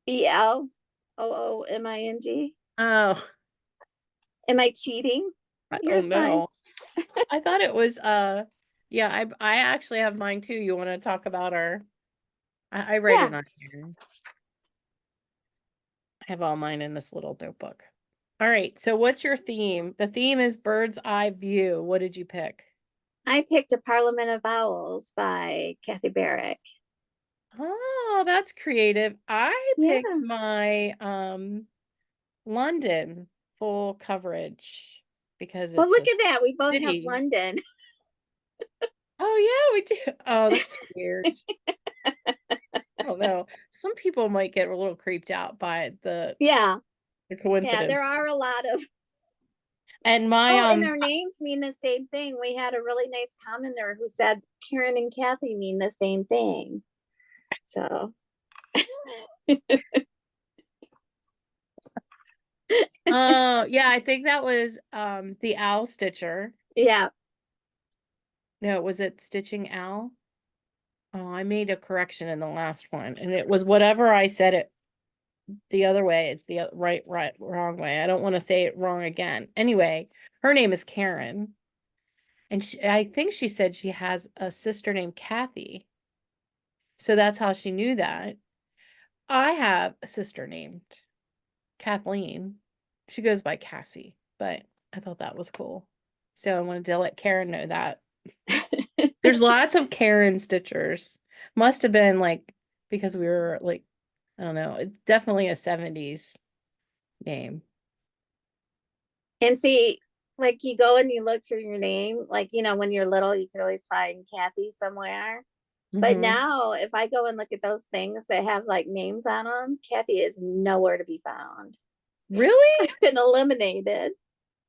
B: BLOOMING.
A: Oh,
B: Am I cheating?
A: I
B: Yours
A: don't
B: fine.
A: know. I thought it was yeah, I actually have mine too. You want to talk about I write
B: Yeah,
A: it on here. I have all mine in this little notebook. All right, so what's your theme? The theme is bird's eye view. What did you pick?
B: I picked a Parliament of Owls by Kathy Barrick.
A: Oh, that's creative. I
B: Yeah.
A: picked my London full coverage because
B: Well,
A: it's
B: look
A: a
B: at that. We both have
A: city.
B: London.
A: Oh yeah, we do. Oh, that's weird. I don't know. Some people might get a little creeped out by
B: Yeah.
A: the
B: Yeah.
A: coincidence.
B: There are a lot of.
A: And my
B: Oh, and our names mean the same thing. We had a really nice commenter who said Karen and Kathy mean the same thing. So,
A: yeah, I think that was the Owl Stitcher.
B: yeah.
A: No, was it Stitching Owl? Oh, I made a correction in the last one, and it was whatever I said it the other way. It's the wrong way. I don't want to say it wrong again. Anyway, her name is Karen, and I think she said she has a sister named Kathy. So that's how she knew that. I have a sister named Kathleen. She goes by Cassie, but I thought that was cool. So I wanted to let Karen know that. There's lots of Karen Stitchers. Must have been like because we were like, I don't know, it's definitely a 70s name.
B: And see, like you go and you look for your name, like, you know, when you're little, you could always find Kathy somewhere. But
A: Hmm.
B: now, if I go and look at those things that have like names on them, Kathy is nowhere to be found.
A: Really?
B: I've been eliminated.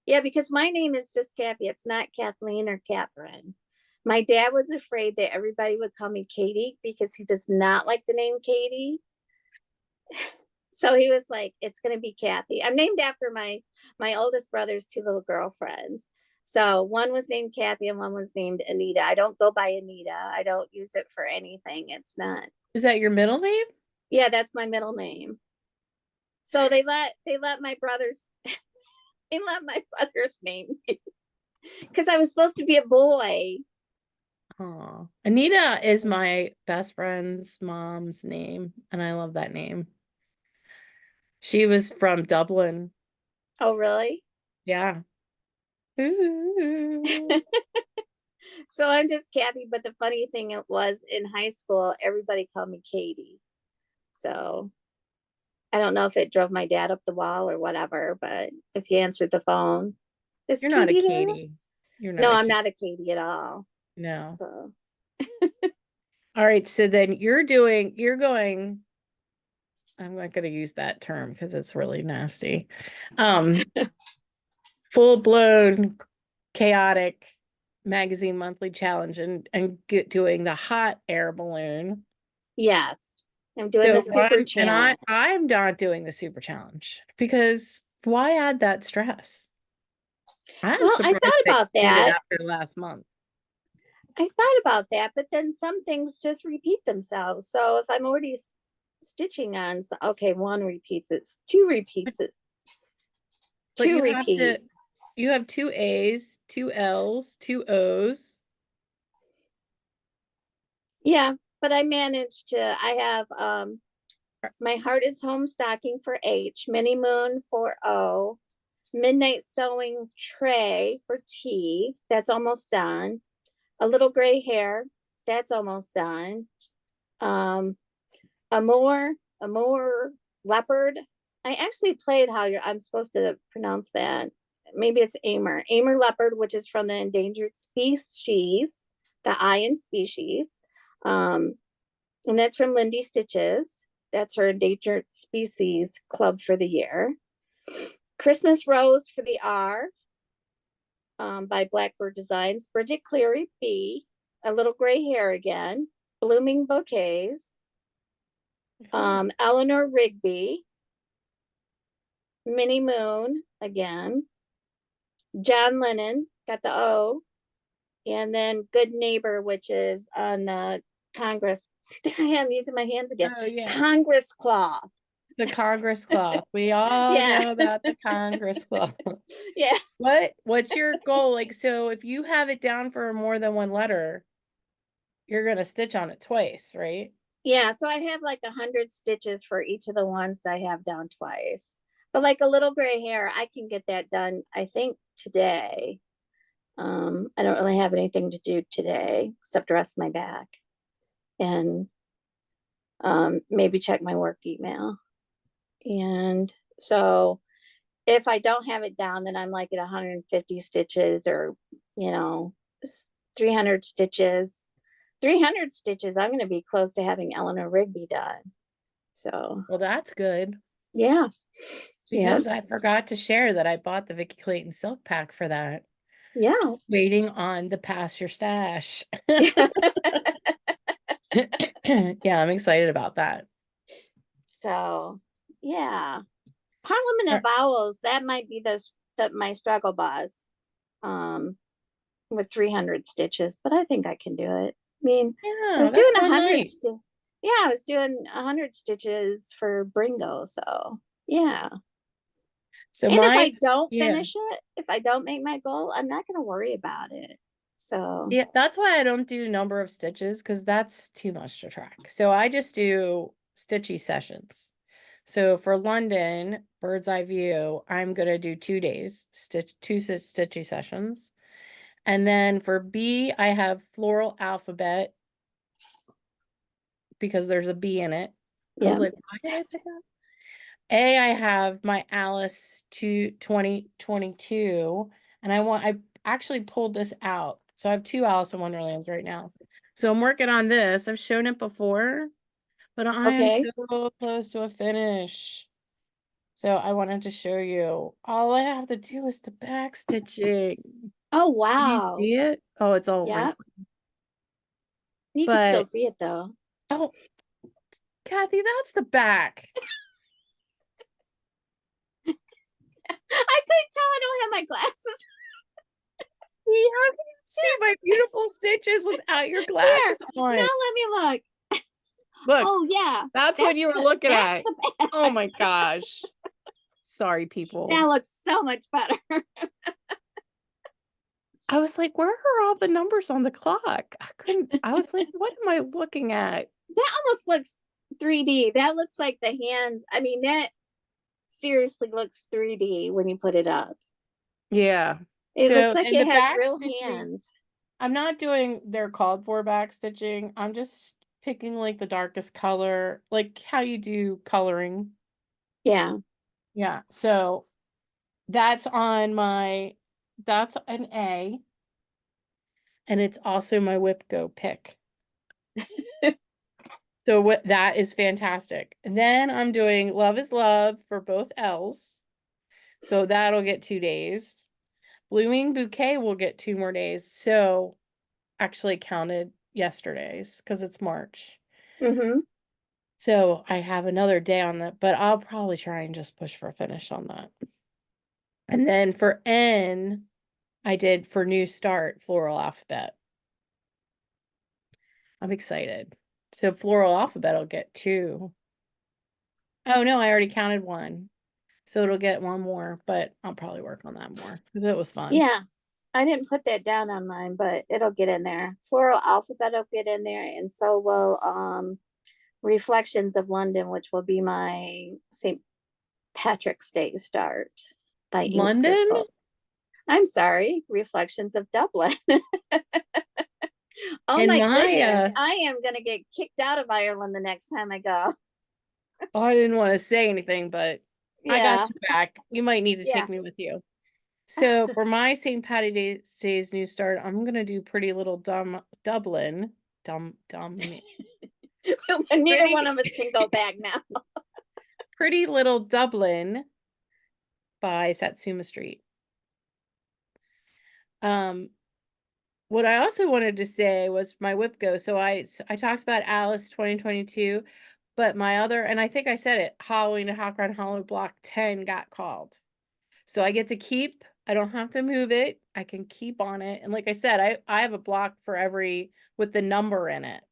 B: Yeah, because my name is just Kathy. It's not Kathleen or Catherine. My dad was afraid that everybody would call me Katie because he does not like the name Katie. So he was like, "It's going to be Kathy." I'm named after my oldest brother's two little girlfriends. So one was named Kathy and one was named Anita. I don't go by Anita. I don't use it for anything. It's not.
A: Is that your middle name?
B: Yeah, that's my middle name. So they let my brothers they let my brother's name because I was supposed to be a boy.
A: Oh, Anita is my best friend's mom's name, and I love that name. She was from Dublin.
B: Oh, really?
A: Yeah. Ooh.
B: So I'm just Kathy. But the funny thing it was in high school, everybody called me Katie. So I don't know if it drove my dad up the wall or whatever, but if he answered the phone, is
A: You're not a
B: Katie there?
A: Katie. You're
B: No,
A: not a
B: I'm
A: Katie.
B: not a Katie at all.
A: No.
B: So
A: All right. So then you're going, I'm not going to use that term because it's really nasty. Full blown chaotic magazine monthly challenge and doing the hot air balloon.
B: yes, I'm doing
A: So
B: the super challenge.
A: I'm not doing the super challenge because why add that stress? I'm
B: Well, I
A: surprised
B: thought
A: they
B: about
A: did it
B: that.
A: after last month.
B: I thought about that, but then some things just repeat themselves. So if I'm already stitching on, okay, one repeats it, two repeats it,
A: But
B: two repeat.
A: you have two A's, two L's, two O's.
B: Yeah, but I managed to, I have my heart is home stocking for H, mini moon for O, midnight sewing tray for T, that's almost done. A little gray hair, that's almost done. Amor leopard. I actually played how I'm supposed to pronounce that. Maybe it's Amer leopard, which is from the endangered species, the I in species. Um, and that's from Lindy Stitches. That's her endangered species club for the year. Christmas Rose for the R by Blackbird Designs. Bridget Cleary B. A little gray hair again. Blooming Bouquets. Eleanor Rigby. Minnie Moon again. John Lennon got the O. And then Good Neighbor, which is on the Congress. There I am using my hands again.
A: Oh yeah.
B: Congress cloth.
A: The Congress cloth. We all
B: Yeah.
A: know about the Congress cloth.
B: Yeah.
A: What's your goal? Like, so if you have it down for more than one letter, you're gonna stitch on it twice, right?
B: Yeah. So I have like 100 stitches for each of the ones that I have down twice. But like a little gray hair, I can get that done, I think, today. I don't really have anything to do today except rest my back and maybe check my work email. And so if I don't have it down, then I'm like at 150 stitches or, you know, 300 stitches. 300 stitches, I'm going to be close to having Eleanor Rigby done. So,
A: Well, that's good
B: yeah. Yeah.
A: because I forgot to share that I bought the Vicky Clayton silk pack for that.
B: Yeah.
A: Waiting on the pass your stash. Yeah, I'm excited about that.
B: So, yeah. Parliament of Vowels, that might be my struggle bus with 300 stitches, but I think I can do it. I mean, I
A: Yeah,
B: was
A: that's
B: doing
A: one
B: 100
A: night.
B: yeah, I was doing 100 stitches for BRRINGO, so yeah.
A: So
B: And if
A: my
B: I don't
A: yeah.
B: finish it, if I don't make my goal, I'm not going to worry about it. So,
A: Yeah, that's why I don't do number of stitches because that's too much to track. So I just do stitchy sessions. So for London, bird's eye view, I'm gonna do 2 days, two stitchy sessions. And then for B, I have floral alphabet because there's a B in it. I
B: yeah.
A: was like, why did I pick that? A, I have my Alice to 2022, and I actually pulled this out. So I have two Alice in Wonderlands right now. So I'm working on this. I've shown it before, but I am
B: Okay.
A: so close to a finish. So I wanted to show you. All I have to do is the back stitching.
B: Oh,
A: Can you
B: wow.
A: see it? Oh, it's all
B: Yeah.
A: wrinkled.
B: You can still
A: But
B: see it though.
A: oh, Kathy, that's the back.
B: I couldn't tell I don't have my glasses.
A: How can you see my beautiful stitches without your
B: Here,
A: glasses
B: now
A: on?
B: let me look.
A: Look,
B: Oh yeah,
A: that's what you were looking
B: that's
A: at.
B: the back.
A: Oh my gosh. Sorry, people.
B: That looks so much better.
A: I was like, where are all the numbers on the clock? I was like, what am I looking at?
B: That almost looks 3D. That looks like the hands. I mean, that seriously looks 3D when you put it up.
A: Yeah.
B: It looks
A: So,
B: like
A: and
B: it
A: the
B: has
A: back
B: real
A: stitching,
B: hands.
A: I'm not doing their called for back stitching. I'm just picking like the darkest color, like how you do coloring.
B: Yeah.
A: Yeah, so that's that's an A, and it's also my WIPGO pick. So what that is fantastic. And then I'm doing Love is Love for both L's. So that'll get 2 days. Blooming Bouquet will get 2 more days. So actually counted yesterday's because it's March.
B: Mm-hmm.
A: So I have another day on that, but I'll probably try and just push for a finish on that. And then for N, I did for New Start Floral Alphabet. I'm excited. So Floral Alphabet will get 2. Oh no, I already counted 1. So it'll get 1 more, but I'll probably work on that more because it was fun.
B: Yeah. I didn't put that down on mine, but it'll get in there. Floral Alphabet will get in there, and so will Reflections of London, which will be my St. Patrick's Day start by Ink
A: London
B: Circle. I'm sorry, Reflections of Dublin. Oh
A: and
B: my
A: my
B: goodness, I am gonna get kicked out of Ireland the next time I go.
A: oh, I didn't want to say anything, but I got
B: Yeah,
A: you back. You might need to
B: yeah.
A: take me with you. So for my St. Day's New Start, I'm gonna do Pretty Little Dublin.
B: Neither
A: Pretty
B: one of us can go back now.
A: Pretty Little Dublin by Satsuma Street. Um, what I also wanted to say was my WIPGO. So I talked about Alice 2022, but my other, and I think I said it, Halloween to Hawk Run Hollow Block 10 got called. So I get to keep, I don't have to move it. I can keep on it. And like I said, I have a block for every, with the number in it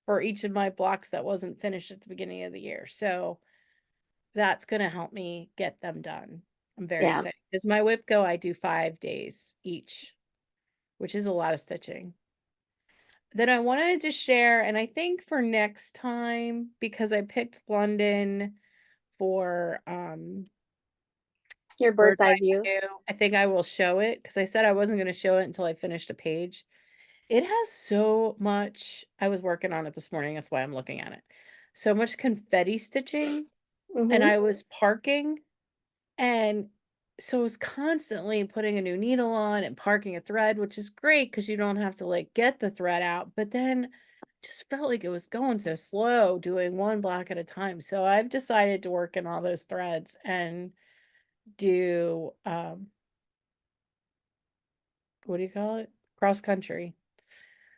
A: for each of my blocks that wasn't finished at the beginning of the year. So that's going to help me get them done. I'm very
B: Yeah.
A: excited because my WIPGO, I do 5 days each, which is a lot of stitching. Then I wanted to share, and I think for next time, because I picked London for
B: Your bird's
A: bird's
B: eye
A: eye
B: view.
A: view, I think I will show it because I said I wasn't going to show it until I finished a page. It has so much, I was working on it this morning, that's why I'm looking at it. So much confetti stitching, and
B: Mm-hmm.
A: I was parking, and so I was constantly putting a new needle on and parking a thread, which is great because you don't have to like get the thread out, but then just felt like it was going so slow doing one block at a time. So I've decided to work in all those threads and do what do you call it? Cross country.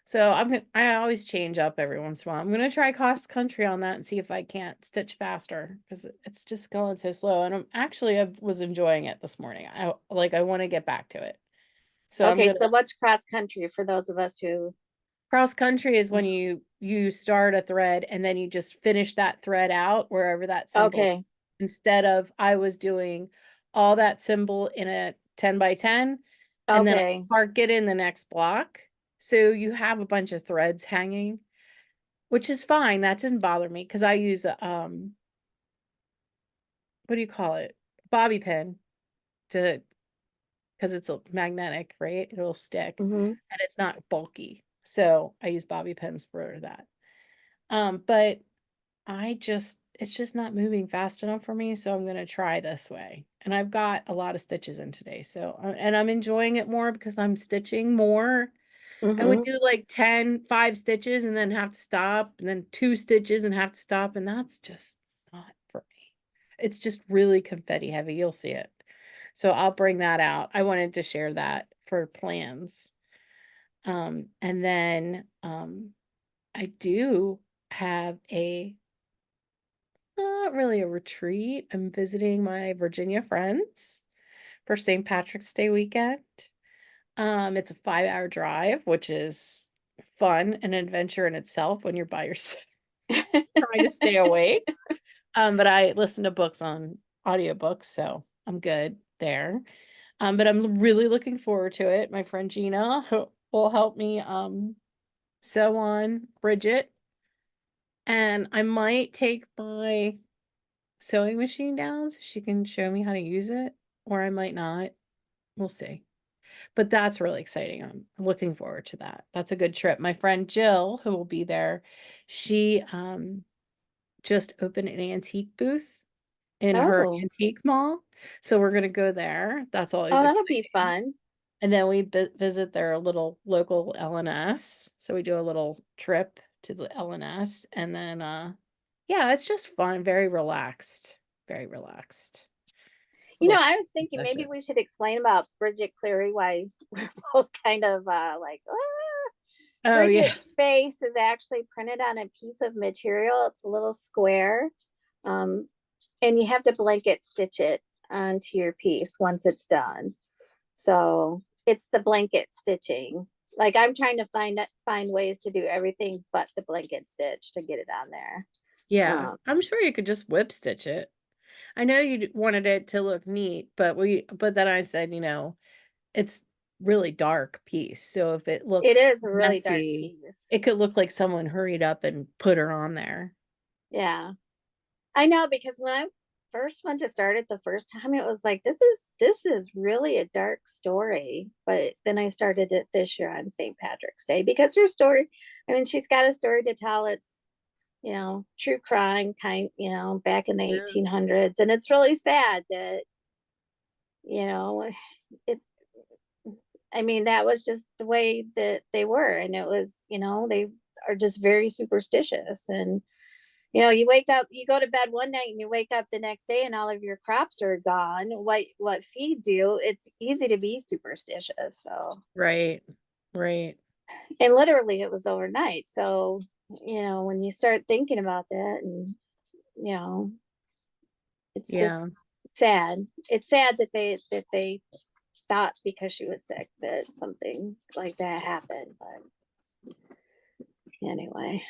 A: So I always change up every once in a while. I'm gonna try cross country on that and see if I can't stitch faster because it's just going so slow. And I was enjoying it this morning. I want to get back to it. So I'm
B: Okay,
A: gonna
B: so what's cross country for those of us who?
A: cross country is when you start a thread and then you just finish that thread out wherever that symbol is.
B: Okay,
A: Instead of I was doing all that symbol in a 10 by 10 and then I
B: okay,
A: park it in the next block. So you have a bunch of threads hanging, which is fine. That didn't bother me because I use a what do you call it? Bobby pin to because it's a magnetic, right? It'll stick
B: mm-hmm.
A: and it's not bulky. So I use bobby pins for that. But it's just not moving fast enough for me, so I'm gonna try this way. And I've got a lot of stitches in today, so and I'm enjoying it more because I'm stitching more. I would
B: Mm-hmm.
A: do like 5 stitches and then have to stop, and then 2 stitches and have to stop, and that's just not for me. It's just really confetti heavy, you'll see it. So I'll bring that out. I wanted to share that for plans. And then I do have a not really a retreat. I'm visiting my Virginia friends for St. Patrick's Day weekend. It's a 5-hour drive, which is fun and an adventure in itself when you're by yourself trying to stay awake. But I listen to books on audiobooks, so I'm good there. But I'm really looking forward to it. My friend Gina will help me sew on Bridget, and I might take my sewing machine down so she can show me how to use it, or I might not. We'll see. But that's really exciting. I'm looking forward to that. That's a good trip. My friend Jill, who will be there, she just opened an antique booth in her
B: Oh,
A: antique mall. So we're gonna go there. That's always
B: oh, that'll be
A: exciting.
B: fun.
A: And then we visit their little local LNS. So we do a little trip to the LNS, and then yeah, it's just fun, very relaxed, very relaxed.
B: You
A: Little
B: know, I was thinking maybe
A: session.
B: we should explain about Bridget Cleary, why we're both kind of like,
A: Oh yeah.
B: Bridget's face is actually printed on a piece of material. It's a little square. Um, and you have to blanket stitch it onto your piece once it's done. So it's the blanket stitching. Like I'm trying to find ways to do everything but the blanket stitch to get it on there.
A: Yeah.
B: Um,
A: I'm sure you could just whip stitch it. I know you wanted it to look neat, but then I said, it's really dark piece. So if it
B: it
A: looks
B: is a really dark
A: messy,
B: piece.
A: it could look like someone hurried up and put her on there.
B: Yeah. I know, because when I first went to start it the first time, it was like this is really a dark story. But then I started it this year on St. Patrick's Day because her story, I mean, she's got a story to tell. It's, true crime kind, back in the
A: Yeah.
B: 1800s. And it's really sad that, you know, it I mean, that was just the way that they were. And it was, they are just very superstitious. And you wake up, you go to bed one night and you wake up the next day and all of your crops are gone. What feeds you? It's easy to be superstitious. So,
A: Right. Right.
B: and literally it was overnight. So, when you start thinking about that, and you know, it's just
A: Yeah.
B: sad. It's sad that they thought because she was sick that something like that happened. But anyway,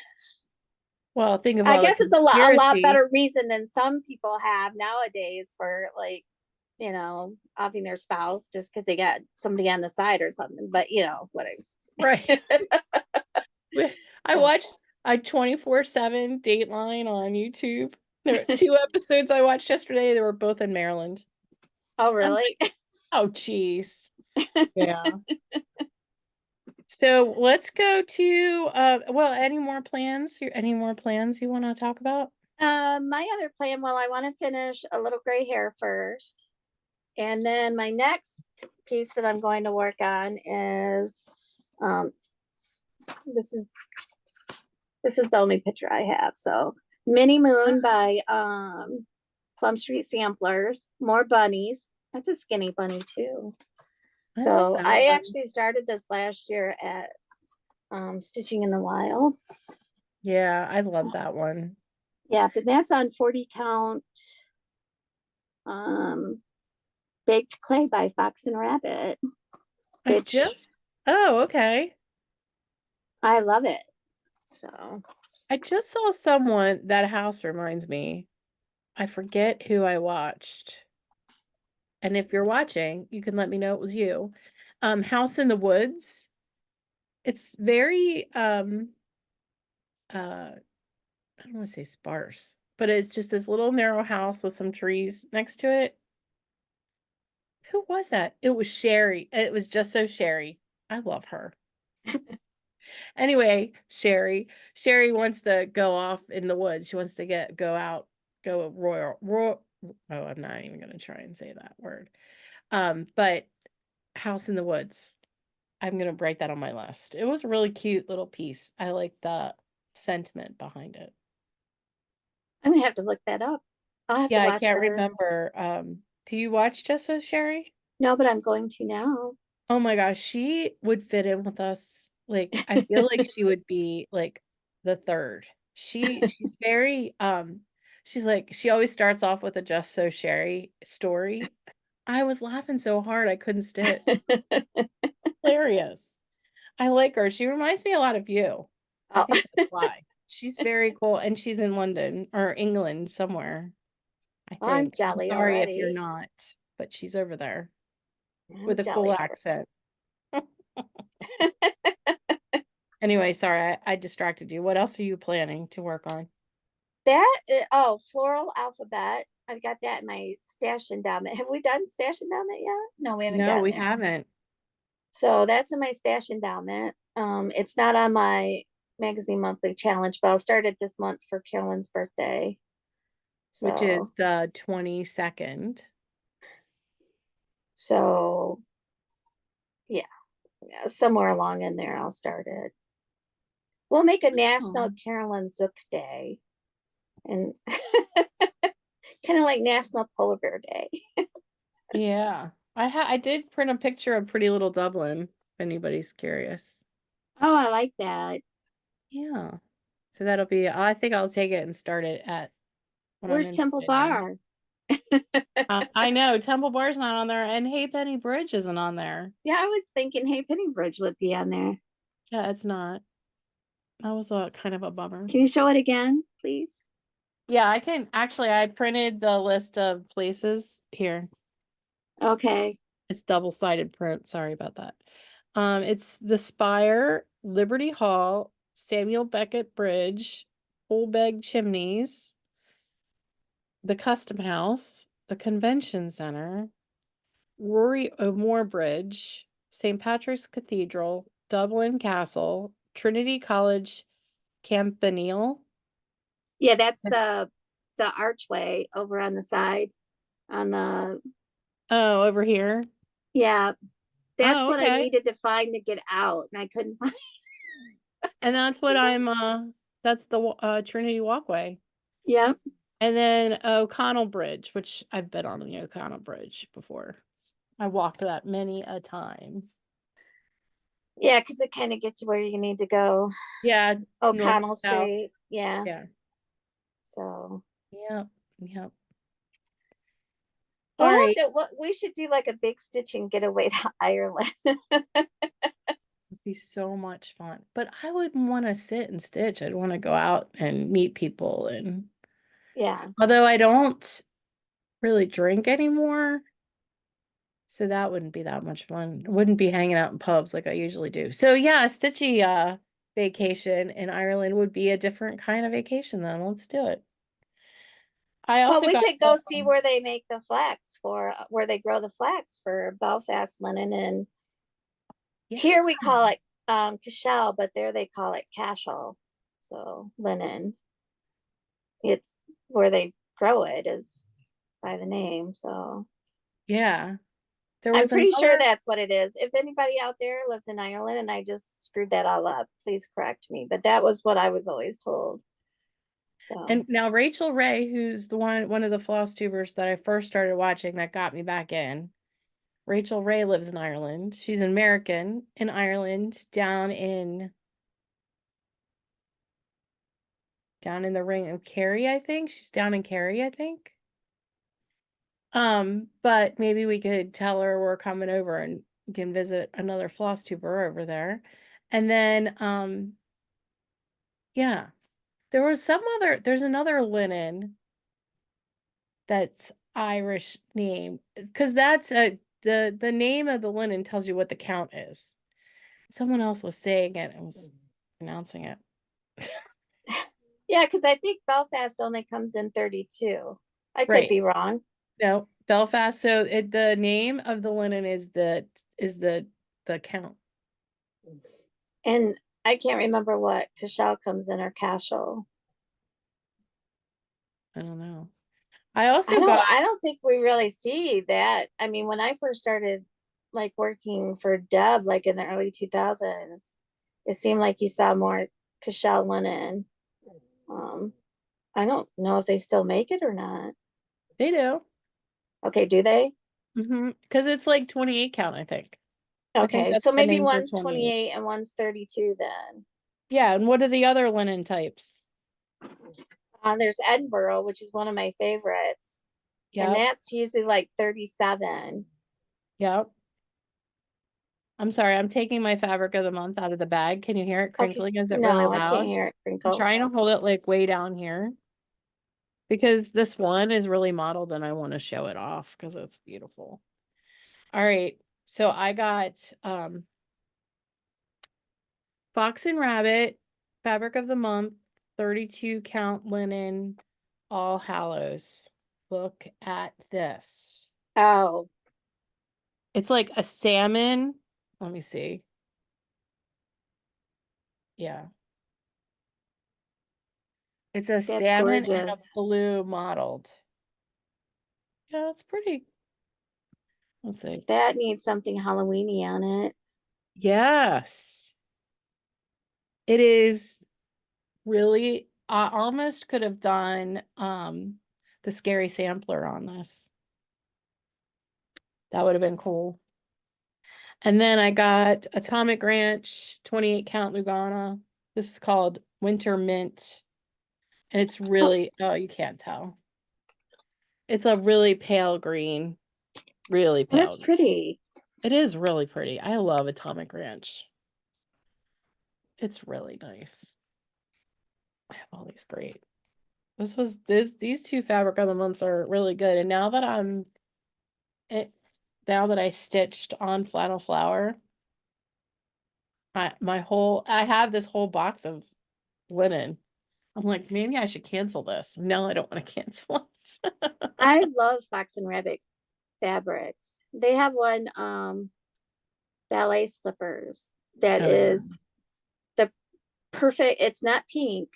A: Well, think of
B: I
A: all the
B: guess it's a lot
A: conspiracy.
B: better reason than some people have nowadays for, like, offing their spouse just because they got somebody on the side or something. But whatever.
A: Right. I watched a 24/7 Dateline on YouTube. There were 2 episodes I watched yesterday. They were both in Maryland.
B: Oh,
A: I'm
B: really?
A: like, "Oh, geez." Yeah. So let's go to well, any more plans you want to talk about?
B: My other plan, well, I want to finish a little gray hair first. And then my next piece that I'm going to work on is um, this is this is the only picture I have. So Mini Moon by Plum Street Samplers, more bunnies. That's a skinny bunny too.
A: I love
B: So
A: that
B: I
A: one.
B: actually started this last year at Stitching in the Wild.
A: Yeah, I love that one.
B: Yeah, but that's on 40 count um, baked clay by Fox and Rabbit,
A: I
B: which
A: just Oh, okay.
B: I love it. So
A: I just saw someone that house reminds me. I forget who I watched. And if you're watching, you can let me know it was you. House in the Woods. It's very I don't want to say sparse, but it's just this little narrow house with some trees next to it. Who was that? It was Sherry. It was just so Sherry. I love her. Anyway, Sherry wants to go off in the woods. She wants to go out, go royal. Oh, I'm not even gonna try and say that word. But House in the Woods. I'm gonna write that on my list. It was a really cute little piece. I like the sentiment behind it.
B: I'm gonna have to look that up. I'll have to
A: Yeah, I
B: watch
A: can't
B: her.
A: remember. Do you watch Just So Sherry?
B: No, but I'm going to now.
A: Oh my gosh, she would fit in with us. Like, I feel like she would be like the third. She's very she's like she always starts off with a Just So Sherry story. I was laughing so hard I couldn't stitch. Hilarious. I like her. She reminds me a lot of you. I
B: Oh,
A: think that's why. She's very cool and she's in London or England somewhere, I
B: I'm
A: think. I'm
B: jelly
A: sorry if you're
B: already.
A: not, but she's over there
B: I'm
A: with a cool
B: jelly
A: accent. Anyway, sorry, I distracted you. What else are you planning to work on?
B: Oh, floral alphabet. I've got that in my stash endowment. Have we done stash endowment yet? No, we haven't
A: No,
B: gotten
A: we
B: there.
A: haven't.
B: So that's in my stash endowment. It's not on my magazine monthly challenge, but I'll start it this month for Carolyn's birthday.
A: Which
B: So,
A: is the 22nd.
B: so yeah, somewhere along in there, I'll start it. We'll make a National
A: Oh.
B: Carolyn Zook Day, and kind of like National Polar Bear Day.
A: Yeah. I did print a picture of Pretty Little Dublin, if anybody's curious.
B: Oh, I like that.
A: Yeah. So that'll be, I think I'll take it and start it at when I'm
B: Where's
A: in
B: Temple
A: Virginia.
B: Bar?
A: I know Temple Bar's not on there, and Hey Penny Bridge isn't on there.
B: Yeah, I was thinking, hey, Penny Bridge would be on there.
A: Yeah, it's not. That was a kind of a bummer.
B: Can you show it again, please?
A: Yeah, I can actually, I printed the list of places here.
B: Okay.
A: It's double-sided print. Sorry about that. It's the Spire, Liberty Hall, Samuel Beckett Bridge, Holbeg Chimneys, the Custom House, the Convention Center, Rory O'More Bridge, St. Patrick's Cathedral, Dublin Castle, Trinity College, Campanile.
B: Yeah, that's the archway over on the side on the
A: Oh, over here.
B: yeah, that's
A: Oh,
B: what I
A: okay.
B: needed to find to get out, and I couldn't find.
A: And that's what I'm that's the Trinity Walkway.
B: Yep.
A: And then O'Connell Bridge, which I've been on the O'Connell Bridge before. I walked that many a time.
B: Yeah, because it kind of gets you where you need to go.
A: Yeah, north
B: O'Connell
A: south.
B: Street. Yeah.
A: Yeah.
B: So
A: Yep. Yep. All
B: we'll have
A: right.
B: to. What we should do like a big stitching getaway to Ireland.
A: It'd be so much fun. But I wouldn't want to sit and stitch. I'd want to go out and meet people, and
B: Yeah.
A: although I don't really drink anymore, so that wouldn't be that much fun. Wouldn't be hanging out in pubs like I usually do. So yeah, a stitchy vacation in Ireland would be a different kind of vacation then. Let's do it. I
B: Well,
A: also
B: we
A: got
B: could go see
A: some,
B: where they make the flax for where they grow the flax for Belfast linen, and
A: yeah.
B: here we call it cashel, but there they call it cashel. So linen. It's where they grow it is by the name. So
A: Yeah. There
B: I'm
A: was
B: pretty sure
A: another,
B: that's what it is. If anybody out there lives in Ireland and I just screwed that all up, please correct me. But that was what I was always told. So
A: and now Rachel Ray, who's the one of the floss tubers that I first started watching that got me back in. Rachel Ray lives in Ireland. She's an American in Ireland, down in the ring of Kerry, I think. She's down in Kerry, I think. But maybe we could tell her we're coming over and can visit another floss tuber over there. And then yeah, there's another linen that's Irish name, because that's the name of the linen tells you what the count is. Someone else was saying it and was pronouncing it.
B: yeah, because I think Belfast only comes in 32. I could
A: Right.
B: be wrong.
A: No, Belfast. So the name of the linen is the count.
B: And I can't remember what cashel comes in or cashel.
A: I don't know. I also got
B: I don't think we really see that. I mean, when I first started like working for Deb, like in the early 2000s, it seemed like you saw more cashel linen. Um, I don't know if they still make it or not.
A: they do.
B: Okay, do they?
A: Because it's like 28 count, I think. I think
B: Okay,
A: that's
B: so
A: the
B: maybe
A: name for
B: one's
A: 28.
B: 28 and one's 32 then.
A: Yeah, and what are the other linen types?
B: There's Edinburgh, which is one of my favorites, and
A: Yep.
B: that's usually like 37.
A: Yep. I'm sorry, I'm taking my fabric of the month out of the bag. Can you hear it
B: Okay,
A: crinkling? Is it really
B: no, I can't
A: loud?
B: hear it
A: I'm
B: crinkle.
A: trying to hold it like way down here because this one is really modeled and I want to show it off because it's beautiful. All right. So I got Fox and Rabbit, fabric of the month, 32 count linen, All Hallows. Look at this.
B: Oh,
A: It's like a salmon. Let me see. Yeah. It's a
B: That's
A: salmon and a
B: gorgeous.
A: blue mottled. Yeah, it's pretty. Let's see.
B: That needs something Halloweeny on it.
A: Yes. It is really, I almost could have done the scary sampler on this. That would have been cool. And then I got Atomic Ranch 28 count Lugana. This is called Winter Mint. And it's
B: Oh,
A: really, oh, you can't tell. It's a really pale green, really
B: that's
A: pale green.
B: pretty.
A: It is really pretty. I love Atomic Ranch. It's really nice. I have all these great. These two fabric of the months are really good. And now that I stitched on flannel flower, I have this whole box of linen. I'm like, maybe I should cancel this. No, I don't want to cancel it.
B: I love Fox and Rabbit fabrics. They have one ballet slippers that
A: Oh yeah.
B: is the perfect, it's not pink.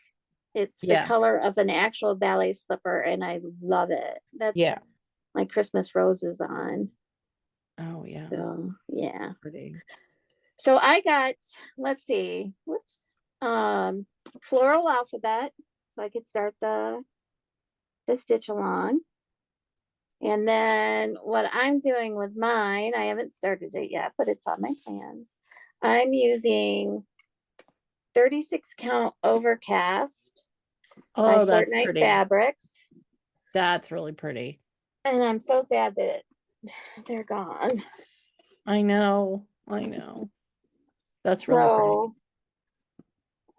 B: It's the
A: Yeah.
B: color of an actual ballet slipper, and I love it. That's
A: Yeah.
B: my Christmas roses on.
A: Oh yeah.
B: So yeah.
A: Pretty.
B: So I got, let's see, whoops, floral alphabet, so I could start the stitch along. And then what I'm doing with mine, I haven't started it yet, but it's on my plans. I'm using 36 count overcast by
A: Oh, that's
B: Fortnite
A: pretty.
B: Fabrics.
A: That's really pretty.
B: And I'm so sad that they're gone.
A: I know. I know. That's really pretty.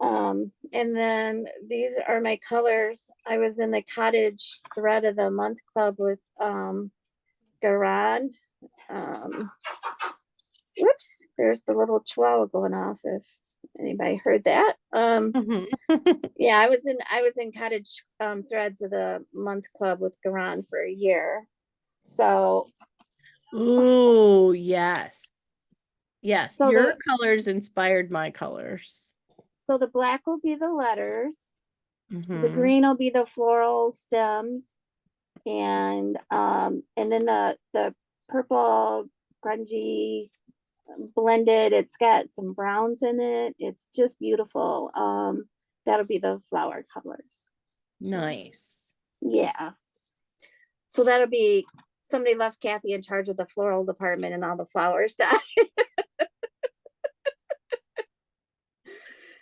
B: So, and then these are my colors. I was in the cottage thread of the month club with GaRon. Whoops, there's the little chihuahua going off if anybody heard that.
A: Mhm.
B: Yeah, I was in cottage threads of the month club with GaRon for a year. So
A: Ooh, yes. Yes,
B: so
A: your
B: the
A: colors inspired my colors.
B: so the black will be the letters, the
A: Mm-hmm.
B: green will be the floral stems, and then the purple grungy blended, it's got some browns in it, it's just beautiful. That'll be the flower colors.
A: Nice.
B: Yeah, so that'll be, somebody left Kathy in charge of the floral department and all the flowers stuff.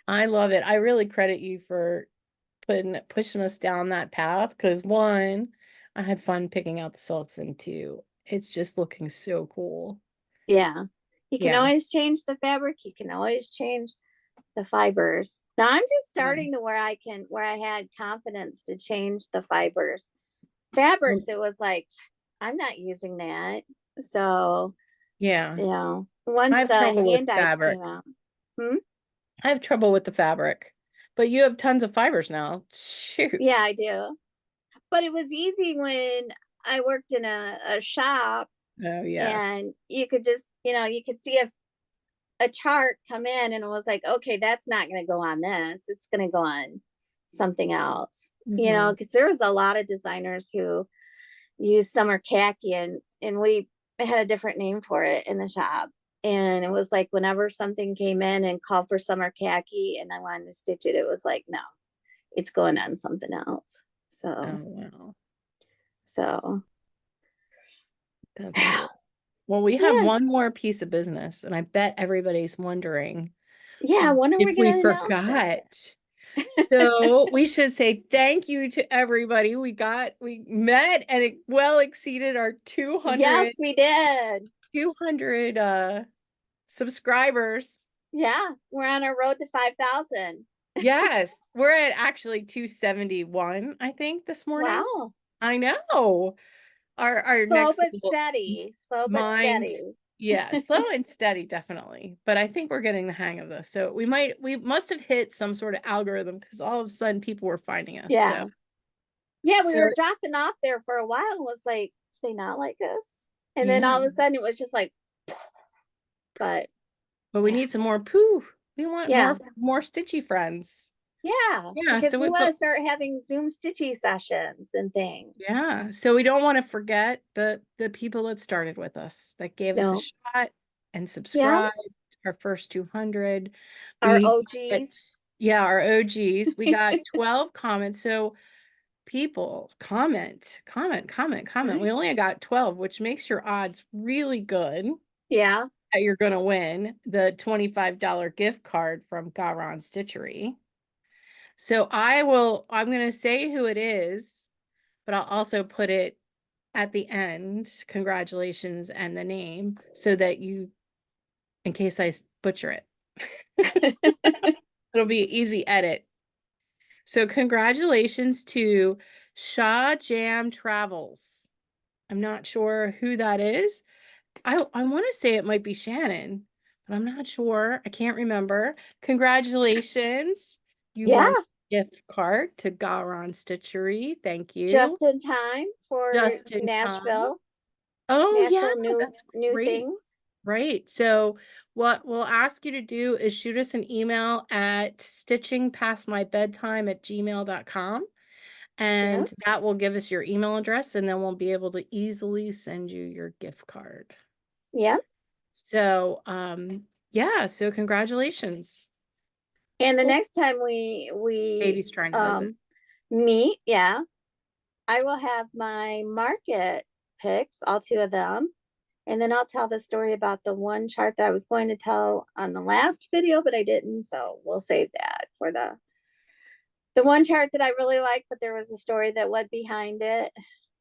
A: I love it. I really credit you for pushing us down that path because one, I had fun picking out the silks, and two, it's just looking so cool.
B: Yeah, you can
A: Yeah.
B: always change the fabric, you can always change the fibers. Now I'm just
A: Yeah.
B: starting to where I had confidence to change the fibers. Fabrics, it was like, I'm not using that. So,
A: Yeah. I
B: once
A: have
B: the
A: trouble with
B: hand dyes
A: fabric.
B: came out. Hmm?
A: I have trouble with the fabric, but you have tons of fibers now.
B: Yeah,
A: Shoot.
B: I do. But it was easy when I worked in a shop,
A: Oh yeah.
B: and you could just, you could see a chart come in, and it was like, okay, that's not going to go on this. It's going to go on something else,
A: Mm-hmm.
B: because there was a lot of designers who used summer khaki, and we had a different name for it in the shop. And it was like, whenever something came in and called for summer khaki and I wanted to stitch it, it was like, no, it's going on something else.
A: Oh
B: So,
A: wow.
B: so
A: That's cool. Well, we have
B: yeah,
A: one more piece of business, and I bet everybody's wondering
B: yeah. When are
A: if
B: we
A: we
B: going to announce
A: forgot. So we should say thank you to everybody. We met and it well exceeded our
B: Yes, we did.
A: 200 subscribers.
B: Yeah, we're on our road to 5,000.
A: Yes, we're at actually 271, I think, this morning.
B: Wow.
A: I know. Our
B: Slow
A: next
B: but
A: little
B: steady. Slow but
A: mind,
B: steady.
A: yeah, slow and steady, definitely. But I think we're getting the hang of this. So we must have hit some sort of algorithm because all of a sudden people were finding us. So
B: Yeah. Yeah, we
A: so
B: were dropping off there for a while and was like, they not like us? And then
A: yeah.
B: all of a sudden it was just like, but
A: But we
B: yeah.
A: need some more poo. We want
B: Yeah.
A: more stitchy friends.
B: Yeah,
A: Yeah,
B: because
A: so
B: we
A: we
B: want to
A: but
B: start having Zoom stitchy sessions and things.
A: yeah, so we don't want to forget the people that started with us, that gave us a
B: No.
A: shot and
B: Yeah,
A: subscribed, our first 200.
B: our
A: We got,
B: OGs.
A: yeah, our OGs. We got 12 comments. So people comment. We only got 12, which makes your odds really good
B: Yeah.
A: that you're going to win the $25 gift card from GaRon Stitchery. So I'm going to say who it is, but I'll also put it at the end, congratulations and the name, so that you, in case I butcher it, it'll be an easy edit. So congratulations to Shaw Jam Travels. I'm not sure who that is. I want to say it might be Shannon, but I'm not sure. I can't remember. Congratulations. You
B: Yeah.
A: won a gift card to GaRon Stitchery. Thank you.
B: Just in time for
A: Just in time.
B: Nashville.
A: Oh yeah,
B: Nashville
A: that's
B: new
A: great.
B: things.
A: Right. So what we'll ask you to do is shoot us an email at stitchingpastmybedtime@gmail.com.
B: Yeah.
A: And that will give us your email address, and then we'll be able to easily send you your gift card.
B: Yeah.
A: So, yeah, so congratulations.
B: And the
A: Oh,
B: next time we
A: Katie's trying to visit.
B: meet, yeah, I will have my market picks, all two of them. And then I'll tell the story about the one chart that I was going to tell on the last video, but I didn't. So we'll save that for the one chart that I really like, but there was a story that went behind it,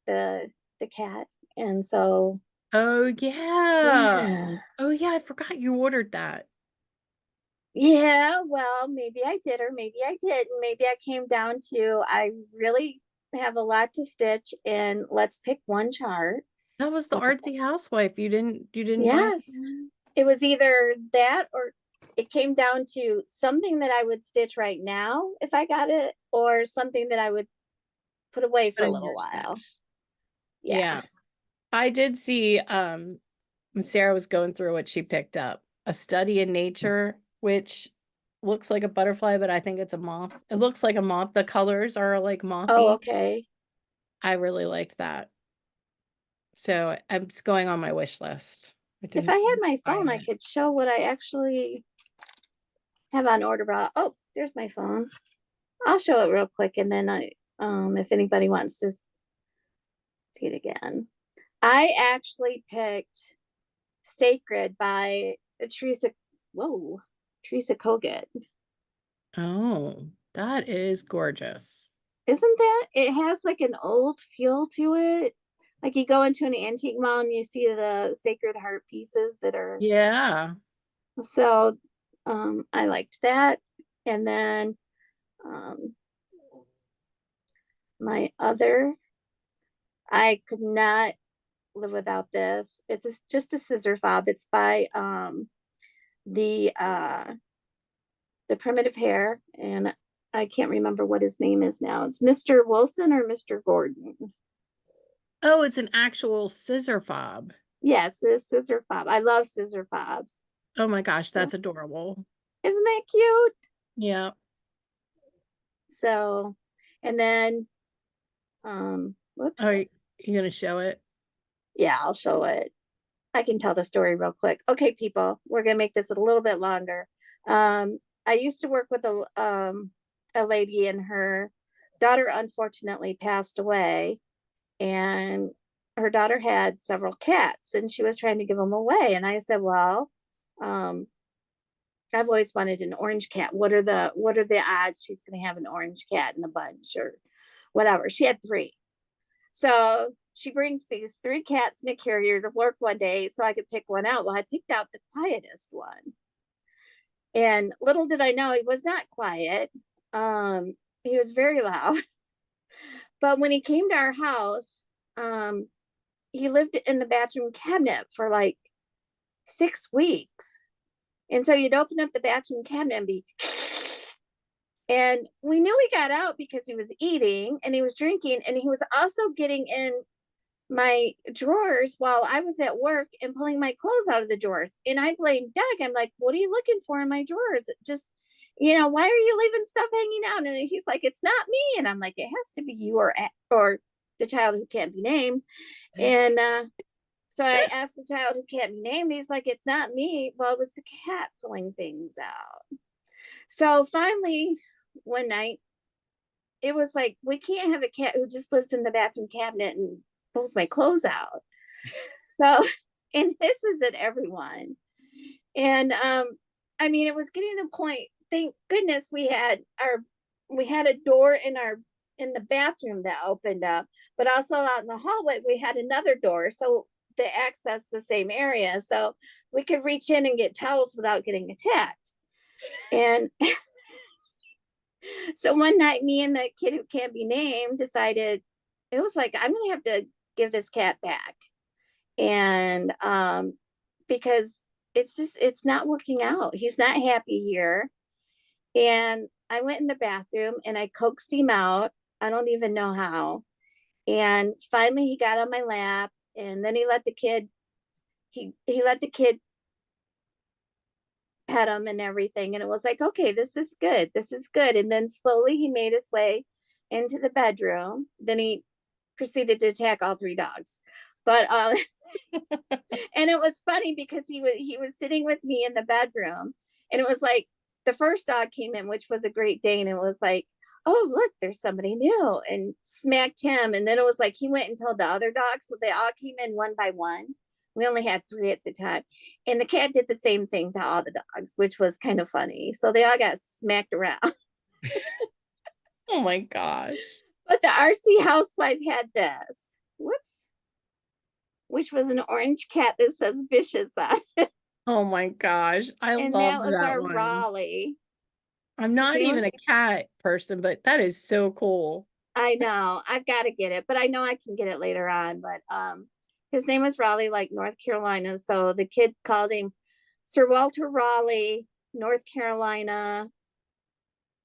B: the cat. And so
A: Oh, yeah.
B: yeah.
A: Oh, yeah, I forgot you ordered that.
B: Yeah, well, maybe I did or maybe I didn't. Maybe I came down to I really have a lot to stitch and let's pick one chart.
A: That was the
B: So
A: artsy housewife. You didn't buy
B: yes,
A: one?
B: it was either that or it came down to something that I would stitch right now if I got it, or something that I would put away for
A: Put
B: a
A: in
B: little
A: your
B: while.
A: stash.
B: Yeah.
A: Yeah. I did see when Sarah was going through what she picked up, a study in nature, which looks like a butterfly, but I think it's a moth. It looks like a moth. The colors are like
B: Oh,
A: mothy.
B: okay.
A: I really liked that. So it's going on my wish list. I
B: If I
A: didn't
B: had my phone,
A: find
B: I
A: it.
B: could show what I actually have on order. But oh, there's my phone. I'll show it real quick, and then if anybody wants to see it again. I actually picked Sacred by Teresa. Whoa, Teresa Kogut.
A: Oh, that is gorgeous.
B: Isn't that? It has like an old feel to it. Like you go into an antique mall and you see the Sacred Heart pieces that are
A: Yeah.
B: so. I liked that, and then um, my other. I could not live without this. It's just a scissor fob. It's by the uh the primitive hair, and I can't remember what his name is now. It's Mr. Wilson or Mr. Gordon.
A: Oh, it's an actual scissor fob.
B: Yes, this scissor fob. I love scissor fobs.
A: Oh my gosh,
B: So,
A: that's adorable.
B: isn't that cute?
A: Yeah.
B: So, and then
A: Oh,
B: whoops.
A: you gonna show it?
B: Yeah, I'll show it. I can tell the story real quick. Okay, people, we're gonna make this a little bit longer. I used to work with a lady, and her daughter unfortunately passed away, and her daughter had several cats, and she was trying to give them away. And I said, well, um, I've always wanted an orange cat. What are the odds she's gonna have an orange cat in the bunch or whatever? She had three. So she brings these three cats in a carrier to work one day so I could pick one out. Well, I picked out the quietest one. And little did I know he was not quiet. He was very loud. But when he came to our house, um, he lived in the bathroom cabinet for like 6 weeks. And so you'd open up the bathroom cabinet and be, and we knew he got out because he was eating and he was drinking, and he was also getting in my drawers while I was at work and pulling my clothes out of the drawers. And I blamed Doug. I'm like, what are you looking for in my drawers? Just, why are you leaving stuff hanging out? And he's like, it's not me. And I'm like, it has to be you or the child who can't be named. And so I asked the child who can't be named. He's like, it's not me. Well, it was the cat pulling things out. So finally, one night, it was like, we can't have a cat who just lives in the bathroom cabinet and pulls my clothes out. So, and hisses at everyone. And I mean, it was getting to the point. Thank goodness we had a door in the bathroom that opened up, but also out in the hallway we had another door, so to access the same area, so we could reach in and get towels without getting attacked. And so one night, me and the kid who can't be named decided, it was like, I'm gonna have to give this cat back. And because it's not working out. He's not happy here. And I went in the bathroom and I coaxed him out. I don't even know how. And finally he got on my lap, and then he let the kid pet him and everything. And it was like, okay, this is good. This is good. And then slowly he made his way into the bedroom. Then he proceeded to attack all three dogs. But and it was funny because he was sitting with me in the bedroom, and it was like the first dog came in, which was a Great Dane, and it was like, oh look, there's somebody new, and smacked him. And then it was like he went and told the other dogs, so they all came in one by one. We only had 3 at the time, and the cat did the same thing to all the dogs, which was kind of funny. So they all got smacked around.
A: Oh my gosh.
B: But the RC housewife had this, whoops, which was an orange cat that says vicious on it.
A: Oh my gosh. I
B: And
A: love
B: that was
A: that
B: our
A: one.
B: Raleigh.
A: I'm
B: His
A: not
B: name was,
A: even a cat person, but that is so cool.
B: I know, I've got to get it, but I know I can get it later on. But his name was Raleigh, like North Carolina. So the kid called him Sir Walter Raleigh, North Carolina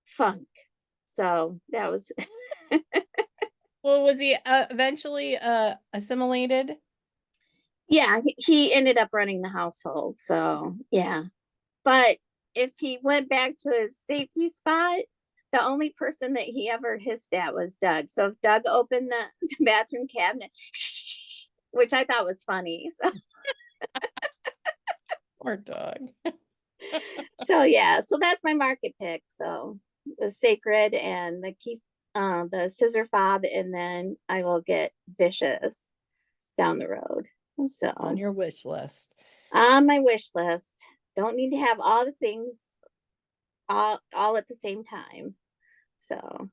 B: Funk. So that was
A: Well, was he eventually assimilated?
B: yeah, he ended up running the household. So yeah. But if he went back to his safety spot, the only person that he ever hissed at was Doug. So if Doug opened the bathroom cabinet, which I thought was funny.
A: Poor dog.
B: So yeah, so that's my market pick. So the sacred and the scissor fob, and then I will get vicious down the road. So
A: On your wish list.
B: on my wish list. Don't need to have all the things all at the same time. So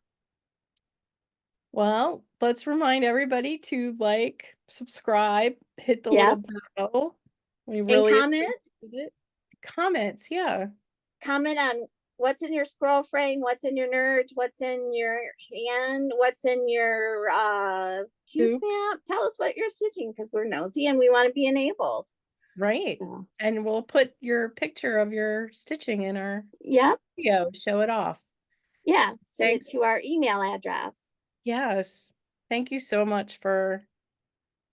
A: Well, let's remind everybody to like, subscribe, hit the
B: yeah,
A: little bell. We
B: and
A: really appreciate it. Comments, yeah.
B: comment on what's in your scroll frame, what's in your nerds, what's in your hand, what's in your Q snap. Tell us what you're stitching, because we're nosy and we want to be enabled.
A: Right.
B: So
A: And we'll put your picture of your stitching in our
B: yep.
A: video, show it off.
B: Yeah. Send
A: Thanks.
B: it to our email address.
A: Yes. Thank you so much for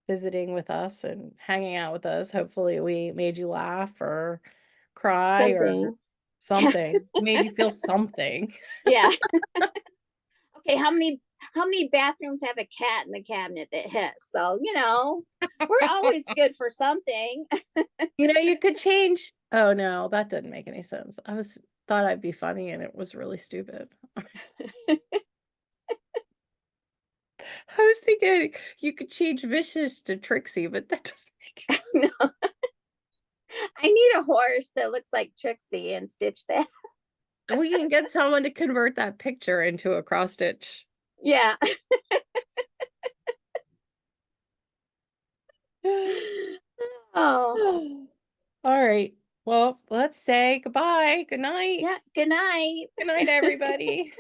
A: visiting with us and hanging out with us. Hopefully we made you laugh or cry or something. Made you feel something.
B: Yeah. Okay, how many bathrooms have a cat in the cabinet that hits? So, we're always good for something.
A: You could change. Oh no, that didn't make any sense. Thought I'd be funny and it was really stupid. I was thinking you could change vicious to Trixie, but that doesn't make any sense.
B: No. I need a horse that looks like Trixie and stitch that.
A: We can get someone to convert that picture into a cross stitch.
B: Yeah. Oh.
A: All right. Well, let's say goodbye. Good night.
B: Yeah. Good night.
A: Good night, everybody.